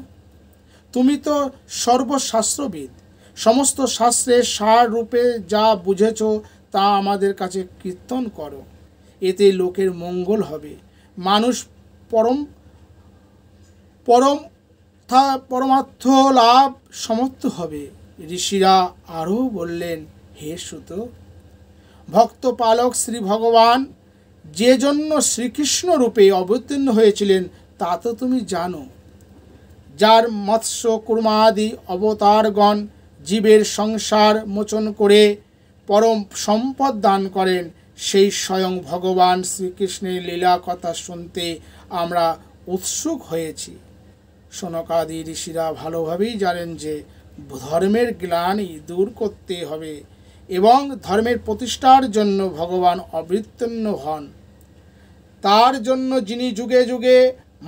তুমি তো সর্বশাস্ত্রবিদ, সমস্ত শাস্ত্রের সার রূপে যা বুঝেছ তা আমাদের কাছে কীর্তন করো। এতে লোকের মঙ্গল হবে, মানুষ পরমার্থ লাভ সমর্থ হবে। ঋষিরা আরও বললেন, হে সুত, ভক্ত পালক শ্রী ভগবান যে জন্য শ্রীকৃষ্ণ রূপে অবতীর্ণ হয়েছিলেন তা তো তুমি জানো। যার মৎস্য কুর্মাদি অবতারগণ জীবের সংসার মোচন করে পরম সম্পদ দান করেন, সেই স্বয়ং ভগবান শ্রীকৃষ্ণের লীলা কথা শুনতে আমরা উৎসুক হয়েছি। শনকাদি ঋষিরা ভালোভাবেই জানেন যে ধর্মের গ্লানি দূর করতে হবে এবং ধর্মের প্রতিষ্ঠার জন্য ভগবান অবতীর্ণ হন। তার জন্য যিনি যুগে যুগে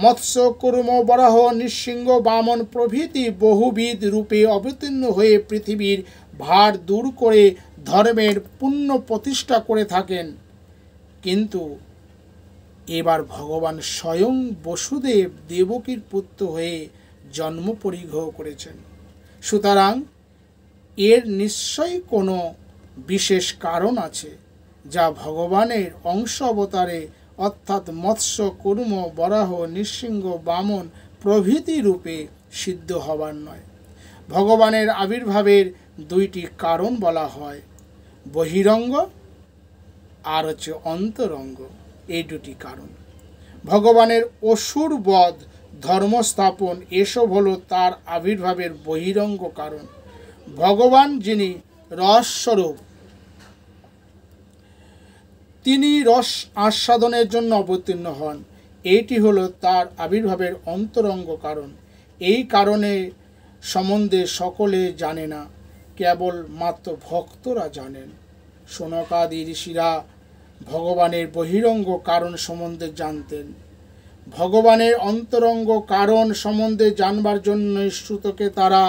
মৎস্য কুর্ম বরাহ নৃসিংহ বামন প্রভৃতি বহুবিধ রূপে অবতীর্ণ হয়ে পৃথিবীর ভার দূর করে ধর্মের পুণ্য প্রতিষ্ঠা করে থাকেন। কিন্তু এবার ভগবান স্বয়ং বসুদেব দেবকীর পুত্র হয়ে জন্ম পরিগ্রহ করেছেন। সুতরাং এর নিশ্চয়ই কোনো বিশেষ কারণ আছে, যা ভগবানের অংশ অবতারে অর্থাৎ মৎস্য কুর্ম বরাহ নৃসিংহ বামন প্রভৃতি রূপে সিদ্ধ হবার নয়। ভগবানের আবির্ভাবের দুইটি কারণ বলা হয়, বহিরঙ্গ আর হচ্ছে অন্তরঙ্গ। এই দুটি কারণ। ভগবানের অসুর বধ, ধর্মস্থাপন, এসব হলো তার আবির্ভাবের বহিরঙ্গ কারণ। ভগবান যিনি রসস্বরূপ, তিনি রস আস্বাদনের জন্য অবতীর্ণ হন। এইটি হলো তার আবির্ভাবের অন্তরঙ্গ কারণ। এই কারণে সম্বন্ধে সকলে জানে না, কেবল মাত্র ভক্তরা জানেন। শনকাদি ঋষিরা ভগবানের বহিরঙ্গ কারণ সম্বন্ধে জানতেন। ভগবানের অন্তরঙ্গ কারণ সম্বন্ধে জানবার জন্য শ্রুতকে তারা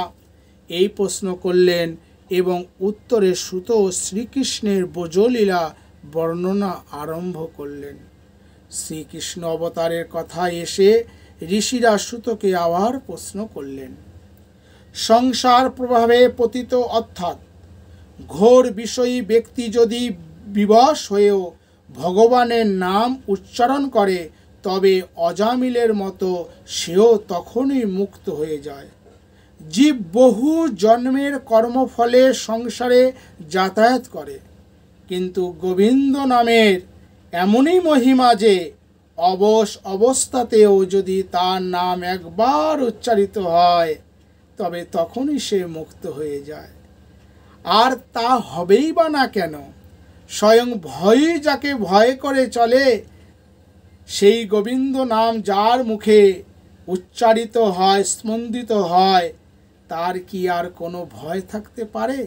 এই প্রশ্ন করলেন এবং উত্তরে শ্রুত শ্রীকৃষ্ণের ব্রজলীলা বর্ণনা আরম্ভ করলেন। শ্রীকৃষ্ণ অবতারের কথা এসে ঋষিরা শ্রুতকে আবার প্রশ্ন করলেন, সংসার প্রভাবে পতিত অর্থাৎ ঘোর বিষয়ী ব্যক্তি যদি বিবশ হয়েও ভগবানের নাম উচ্চারণ করে, তবে অজামিলের মতো সেও তখনই মুক্ত হয়ে যায়। জীব বহু জন্মের কর্মফলে সংসারে যাতায়াত করে, কিন্তু গোবিন্দ নামের এমনই মহিমা যে অবশ অবস্থাতেও যদি তার নাম একবার উচ্চারিত হয়, তবে তখনই সে মুক্ত হয়ে যায়। আর তা হবেই বা না কেন? স্বয়ং ভয়ই যাকে ভয় করে চলে, সেই গোবিন্দ নাম যার মুখে উচ্চারিত হয়, স্পন্দিত হয়, তার কি আর কোনো ভয় থাকতে পারে?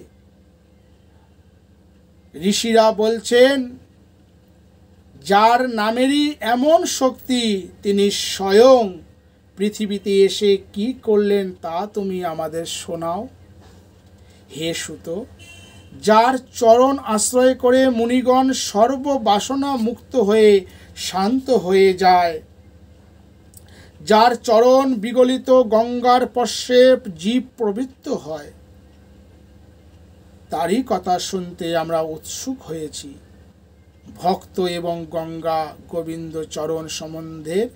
ঋষিরা বলছেন, যার নামেরই এমন শক্তি, তিনি স্বয়ং পৃথিবীতে এসে কি করলেন তা তুমি আমাদের শোনাও। হে সুত, যার চরণ আশ্রয় করে মুনিগণ সর্ববাসনা মুক্ত হয়ে শান্ত হয়ে যায়, যার চরণ বিগলিত গঙ্গার পশ্বে জীব প্রবৃত্ত হয়, তারই কথা শুনতে আমরা উৎসুক হয়েছি। ভক্ত এবং গঙ্গা গোবিন্দ চরণ সম্বন্ধের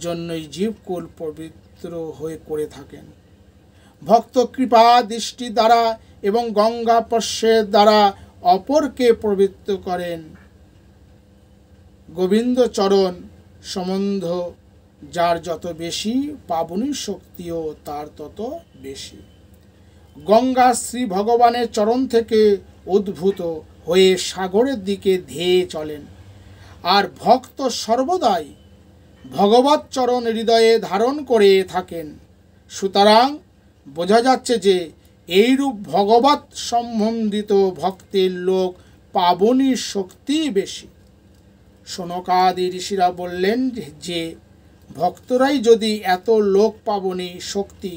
জন্যই জীবকুল পবিত্র হয়ে করে থাকেন। ভক্ত কৃপা দৃষ্টি দ্বারা এবং গঙ্গা পশ্বের দ্বারা অপরকে পবিত্র করেন। গোবিন্দ চরণ সম্বন্ধ যার যত বেশি, পাবনী শক্তিও তার তত বেশি। গঙ্গা শ্রী ভগবানের চরণ থেকে উদ্ভূত হয়ে সাগরের দিকে ধেয়ে চলেন, আর ভক্ত সর্বদাই ভগবৎ চরণ হৃদয়ে ধারণ করে থাকেন। সুতরাং বোঝা যাচ্ছে যে এইরূপ ভগবৎ সম্বন্ধিত ভক্তের লোক পাবনী শক্তি বেশি। শনকাদি ঋষিরা বললেন যে ভক্তরাই যদি এত লোক পাবনী শক্তি,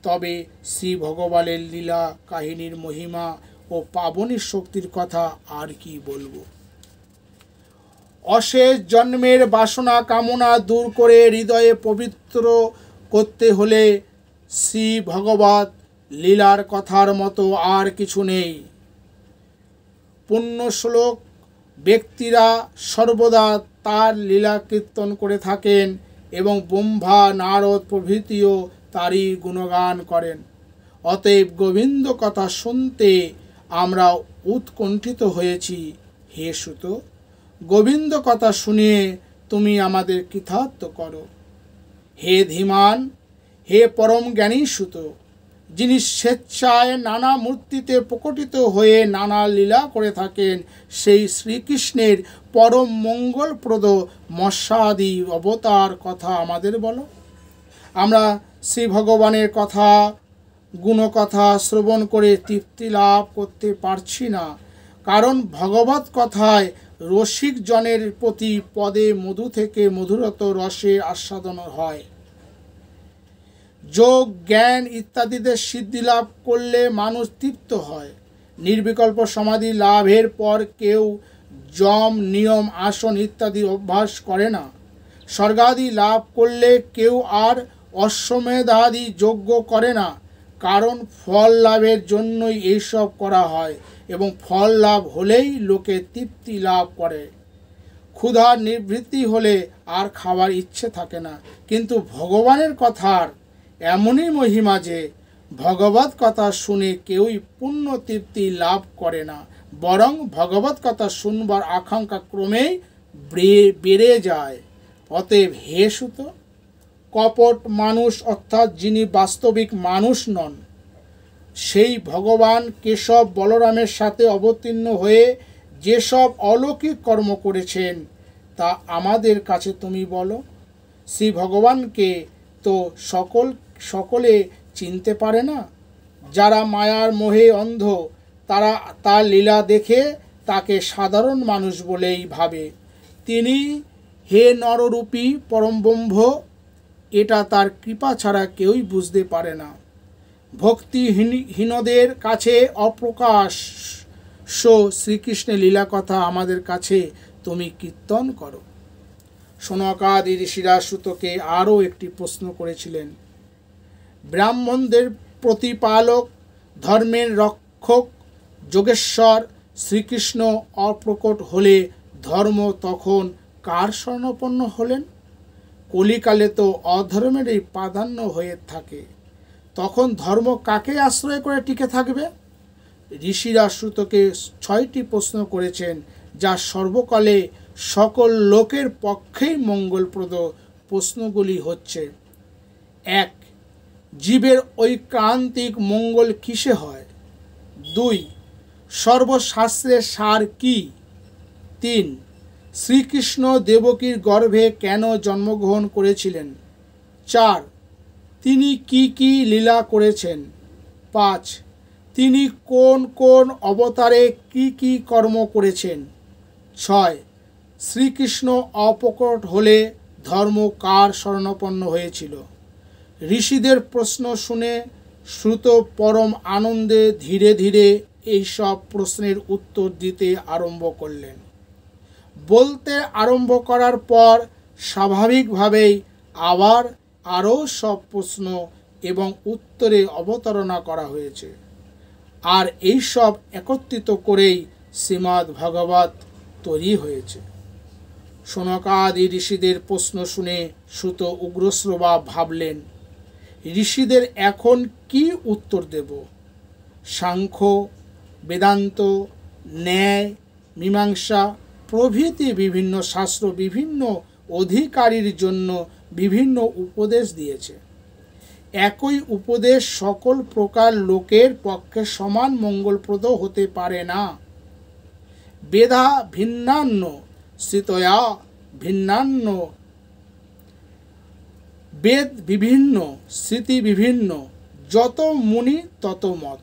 তবে শ্রী ভগবানের লীলা কাহিনীর মহিমা ও পাবনী শক্তির কথা আর কি বলবো। অশেষ জন্মের বাসনা কামনা দূর করে হৃদয়ে পবিত্র করতে হলে শ্রী ভগবৎ লীলার কথার মতো আর কিছু নেই। পুণ্যশ্লোক ব্যক্তিরা সর্বদা তার লীলা কীর্তন করে থাকেন এবং ব্রহ্মা নারদ প্রভৃতিও তারই গুণগান করেন। অতএব গোবিন্দ কথা শুনতে আমরা উৎকণ্ঠিত হয়েছি। হে সুত, গোবিন্দ কথা শুনিয়ে তুমি আমাদের কৃতার্থ করো। হে ধীমান, হে পরম জ্ঞানী সুত, যিনি স্বেচ্ছায় নানা মূর্তিতে প্রকটিত হয়ে নানা লীলা করে থাকেন, সেই শ্রীকৃষ্ণের পরম মঙ্গলপ্রদ মৎস্যাদি অবতার কথা আমাদের বলো। আমরা শ্রী ভগবানের কথা, গুণকথা শ্রবণ করে তৃপ্তি লাভ করতে পারছি না, কারণ ভগবত কথায় রসিক জনের প্রতি পদে মধু থেকে মধুরত রসের আস্বাদন হয়। যোগ জ্ঞান ইত্যাদিতে সিদ্ধি লাভ করলে মানুষ তৃপ্ত হয়। নির্বিকল্প সমাধি লাভের পর কেউ যম নিয়ম আসন ইত্যাদি অভ্যাস করে না। স্বর্গাদি লাভ করলে কেউ আর অশ্বমেধাদি যজ্ঞ করে না, কারণ ফল লাভের জন্যই এইসব করা হয় এবং ফল লাভ হলেই লোকে তৃপ্তি লাভ করে। ক্ষুধার নিবৃত্তি হলে আর খাবার ইচ্ছে থাকে না। কিন্তু ভগবানের কথার এমনই মহিমা যে ভগবত কথা শুনে কেউই পূর্ণ তৃপ্তি লাভ করে না, বরং ভগবত কথা শুনবার আকাঙ্ক্ষা ক্রমেই বেড়ে যায়। অতএব হে সুত, কপট মানুষ অর্থাৎ যিনি বাস্তবিক মানুষ নন, সেই ভগবান কেশব বলরামের সাথে অবতীর্ণ হয়ে যেসব অলৌকিক কর্ম করেছেন তা আমাদের কাছে তুমি বলো। শ্রী ভগবানকে তো সকলে চিনতে পারে না। যারা মায়ার মোহে অন্ধ, তারা তার লীলা দেখে তাকে সাধারণ মানুষ বলেই ভাবে। তিনি হে নররূপী পরমব্রহ্ম, এটা তার কৃপা ছাড়া কেউই বুঝতে পারে না। ভক্তিহীনদের কাছে অপ্রকাশ্য শ্রীকৃষ্ণের লীলা কথা আমাদের কাছে তুমি কীর্তন করো। শনকাদি ঋষিরা সুতকে আরও একটি প্রশ্ন করেছিলেন। ব্রাহ্মণদের প্রতিপালক, ধর্মের রক্ষক যোগেশ্বর শ্রীকৃষ্ণ অপ্রকট হলে ধর্ম তখন কার শরণাপন্ন হলেন? কলিকালে তো অধর্মেরই প্রাধান্য হয়ে থাকে, তখন ধর্ম কাকে আশ্রয় করে টিকে থাকবে? ঋষিরা সুতকে 6টি প্রশ্ন করেছেন, যা সর্বকালে সকল লোকের পক্ষেই মঙ্গলপ্রদ। প্রশ্নগুলি হচ্ছে: 1. জীবের ঐকান্তিক মঙ্গল কিসে হয়? 2. সর্বশাস্ত্রের সার কি? 3. শ্রীকৃষ্ণ দেবকীর গর্ভে কেন জন্মগ্রহণ করেছিলেন? 4. তিনি কি কি লীলা করেছেন? 5. তিনি কোন কোন অবতারে কি কি কর্ম করেছেন? 6. শ্রীকৃষ্ণ অপ্রকট হলে ধর্ম কার শরণাপন্ন হয়েছিল? ঋষিদের প্রশ্ন শুনে শ্রুত পরম আনন্দে ধীরে ধীরে এই সব প্রশ্নের উত্তর দিতে আরম্ভ করলেন। বলতে আরম্ভ করার পর স্বাভাবিকভাবেই আবার আরও সব প্রশ্ন এবং উত্তরে অবতারণা করা হয়েছে। আর এই সব একত্রিত করেই শ্রীমদ্ ভাগবত তৈরি হয়েছে। সনকাদি ঋষিদের প্রশ্ন শুনে সুত উগ্রশ্রবা ভাবলেন, ঋষিদের এখন কি উত্তর দেব? সাংখ্য, বেদান্ত, ন্যায়, মীমাংসা প্রভৃতি বিভিন্ন শাস্ত্র বিভিন্ন অধিকারীর জন্য বিভিন্ন উপদেশ দিয়েছে। একই উপদেশ সকল প্রকার লোকের পক্ষে সমান মঙ্গলপ্রদ হতে পারে না। বেদা ভিন্নান্ন শ্রিতয়া ভিন্নান্ন, বেদ বিভিন্ন, স্মৃতি বিভিন্ন, যত মুনি তত মত।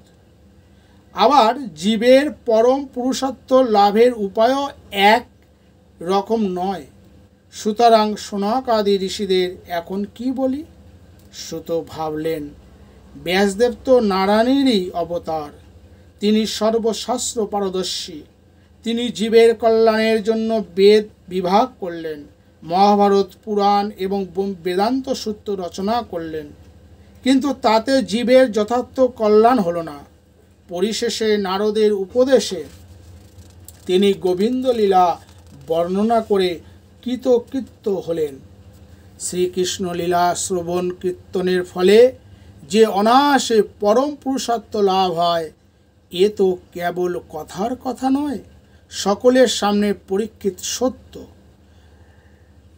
আবার জীবের পরম পুরুষত্ব লাভের উপায়ও এক রকম নয়। সুতরাং সনকাদি ঋষিদের এখন কি বলি? সুত ভাবলেন, ব্যাসদেব তো নারায়ণেরই অবতার। তিনি সর্বশাস্ত্র পারদর্শী। তিনি জীবের কল্যাণের জন্য বেদ বিভাগ করলেন, মহাভারত, পুরাণ এবং বেদান্ত সূত্র রচনা করলেন। কিন্তু তাতে জীবের যথার্থ কল্যাণ হলো না। পরিশেষে নারদের উপদেশে তিনি গোবিন্দ লীলা বর্ণনা করে কৃতকৃত্য হলেন। শ্রীকৃষ্ণ লীলা শ্রবণ কীর্তনের ফলে যে অনায়াসে পরম পুরুষত্ব লাভ হয়, এ তো কেবল কথার কথা নয়, সকলের সামনে পরীক্ষিত সত্য।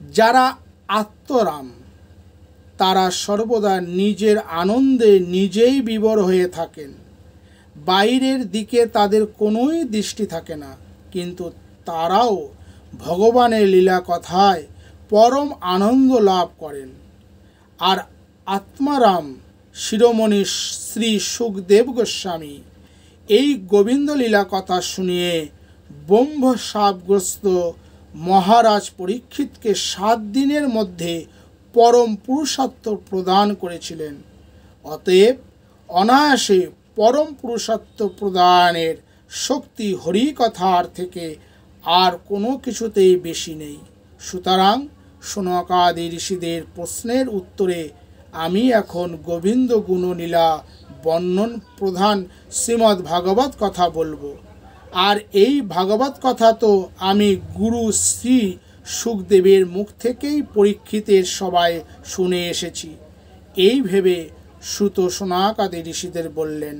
যারা আত্মরাম তারা সর্বদা নিজের আনন্দে নিজেই বিভোর হয়ে থাকেন। বাইরের দিকে তাদের কোনোই দৃষ্টি থাকে না, কিন্তু তারাও ভগবানের লীলা কথায় পরম আনন্দ লাভ করেন। আর আত্মারাম শিরোমণি শ্রী সুখদেব গোস্বামী এই গোবিন্দ লীলা কথা শুনিয়ে ব্রহ্মশাপগ্রস্ত মহারাজ পরীক্ষিতকে 7 দিনের মধ্যে পরম পুরুষত্ব প্রদান করেছিলেন। অতএব অনায়াসে পরম পুরুষত্ব প্রদানের শক্তি হরিকথার থেকে আর কোনো কিছুতেই বেশি নেই। সুতরাং সনকাদি ঋষিদের প্রশ্নের উত্তরে আমি এখন গোবিন্দ গুণলীলা বর্ণন প্রধান শ্রীমদ্ ভাগবত কথা বলবো। আর এই ভাগবত কথা তো আমি গুরু শ্রী সুখদেবের মুখ থেকেই পরীক্ষিতের সবাই শুনে এসেছি। এই ভেবে সুত সনকাদি ঋষিদের বললেন।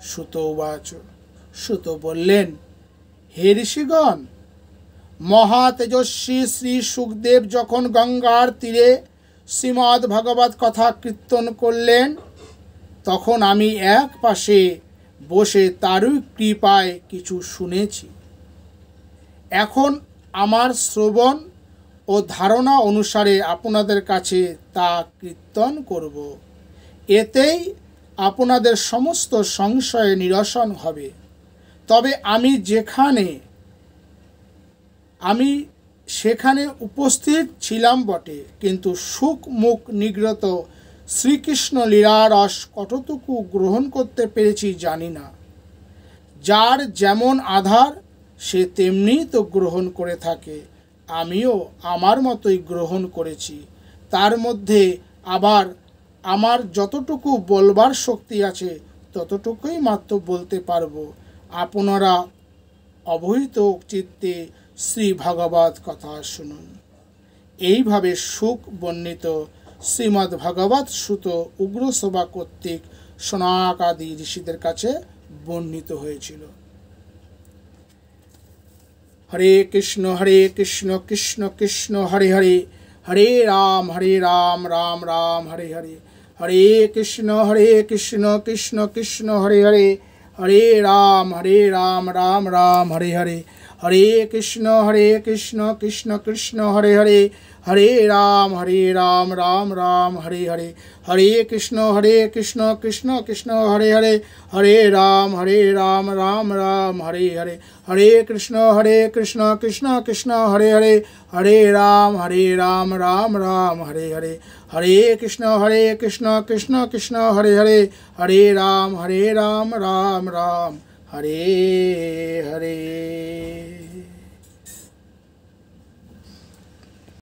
সুত উবাচ, সুত বললেন, হে ঋষিগণ, মহা তেজস্বী শ্রী সুখদেব যখন গঙ্গার তীরে শ্রীমদ্ ভাগবত কথা কীর্তন করলেন, তখন আমি এক পাশে বসে তারই কৃপায় কিছু শুনেছি। এখন আমার শ্রবণ ও ধারণা অনুসারে আপনাদের কাছে তা কীর্তন করব। এতেই আপনাদের সমস্ত সংশয় নিরসন হবে। তবে আমি সেখানে উপস্থিত ছিলাম বটে, কিন্তু সুখ মুখ নিগ্রত শ্রীকৃষ্ণ লীলারস কতটুকু গ্রহণ করতে পেরেছি জানি না। যার যেমন আধার সে তেমনি তো গ্রহণ করে থাকে। আমিও আমার মতোই গ্রহণ করেছি। তার মধ্যে আবার আমার যতটুকু বলবার শক্তি আছে ততটুকুই মাত্র বলতে পারবো। আপনারা অবহিত চিত্তে শ্রী ভাগবত কথা শুনুন। এইভাবে সুখ বর্ণিত শ্রীমদ্ ভাগবত সুত উগ্রসভা কর্তৃক সনকাদি ঋষিদের কাছে বর্ণিত হয়েছিল। হরে কৃষ্ণ কৃষ্ণ কৃষ্ণ হরে হরে, হরে রাম রাম রাম হরে হরে, হরে কৃষ্ণ কৃষ্ণ কৃষ্ণ হরে হরে, হরে রাম রাম রাম হরে হরে, হরে কৃষ্ণ কৃষ্ণ কৃষ্ণ হরে হরে, हरे राम राम राम हरे हरे, हरे कृष्ण कृष्ण कृष्ण हरे हरे, हरे राम राम राम हरे हरे, हरे कृष्ण कृष्ण कृष्ण हरे हरे, हरे राम राम राम हरे हरे, हरे कृष्ण कृष्ण कृष्ण हरे हरे, हरे राम राम राम हरे हरे।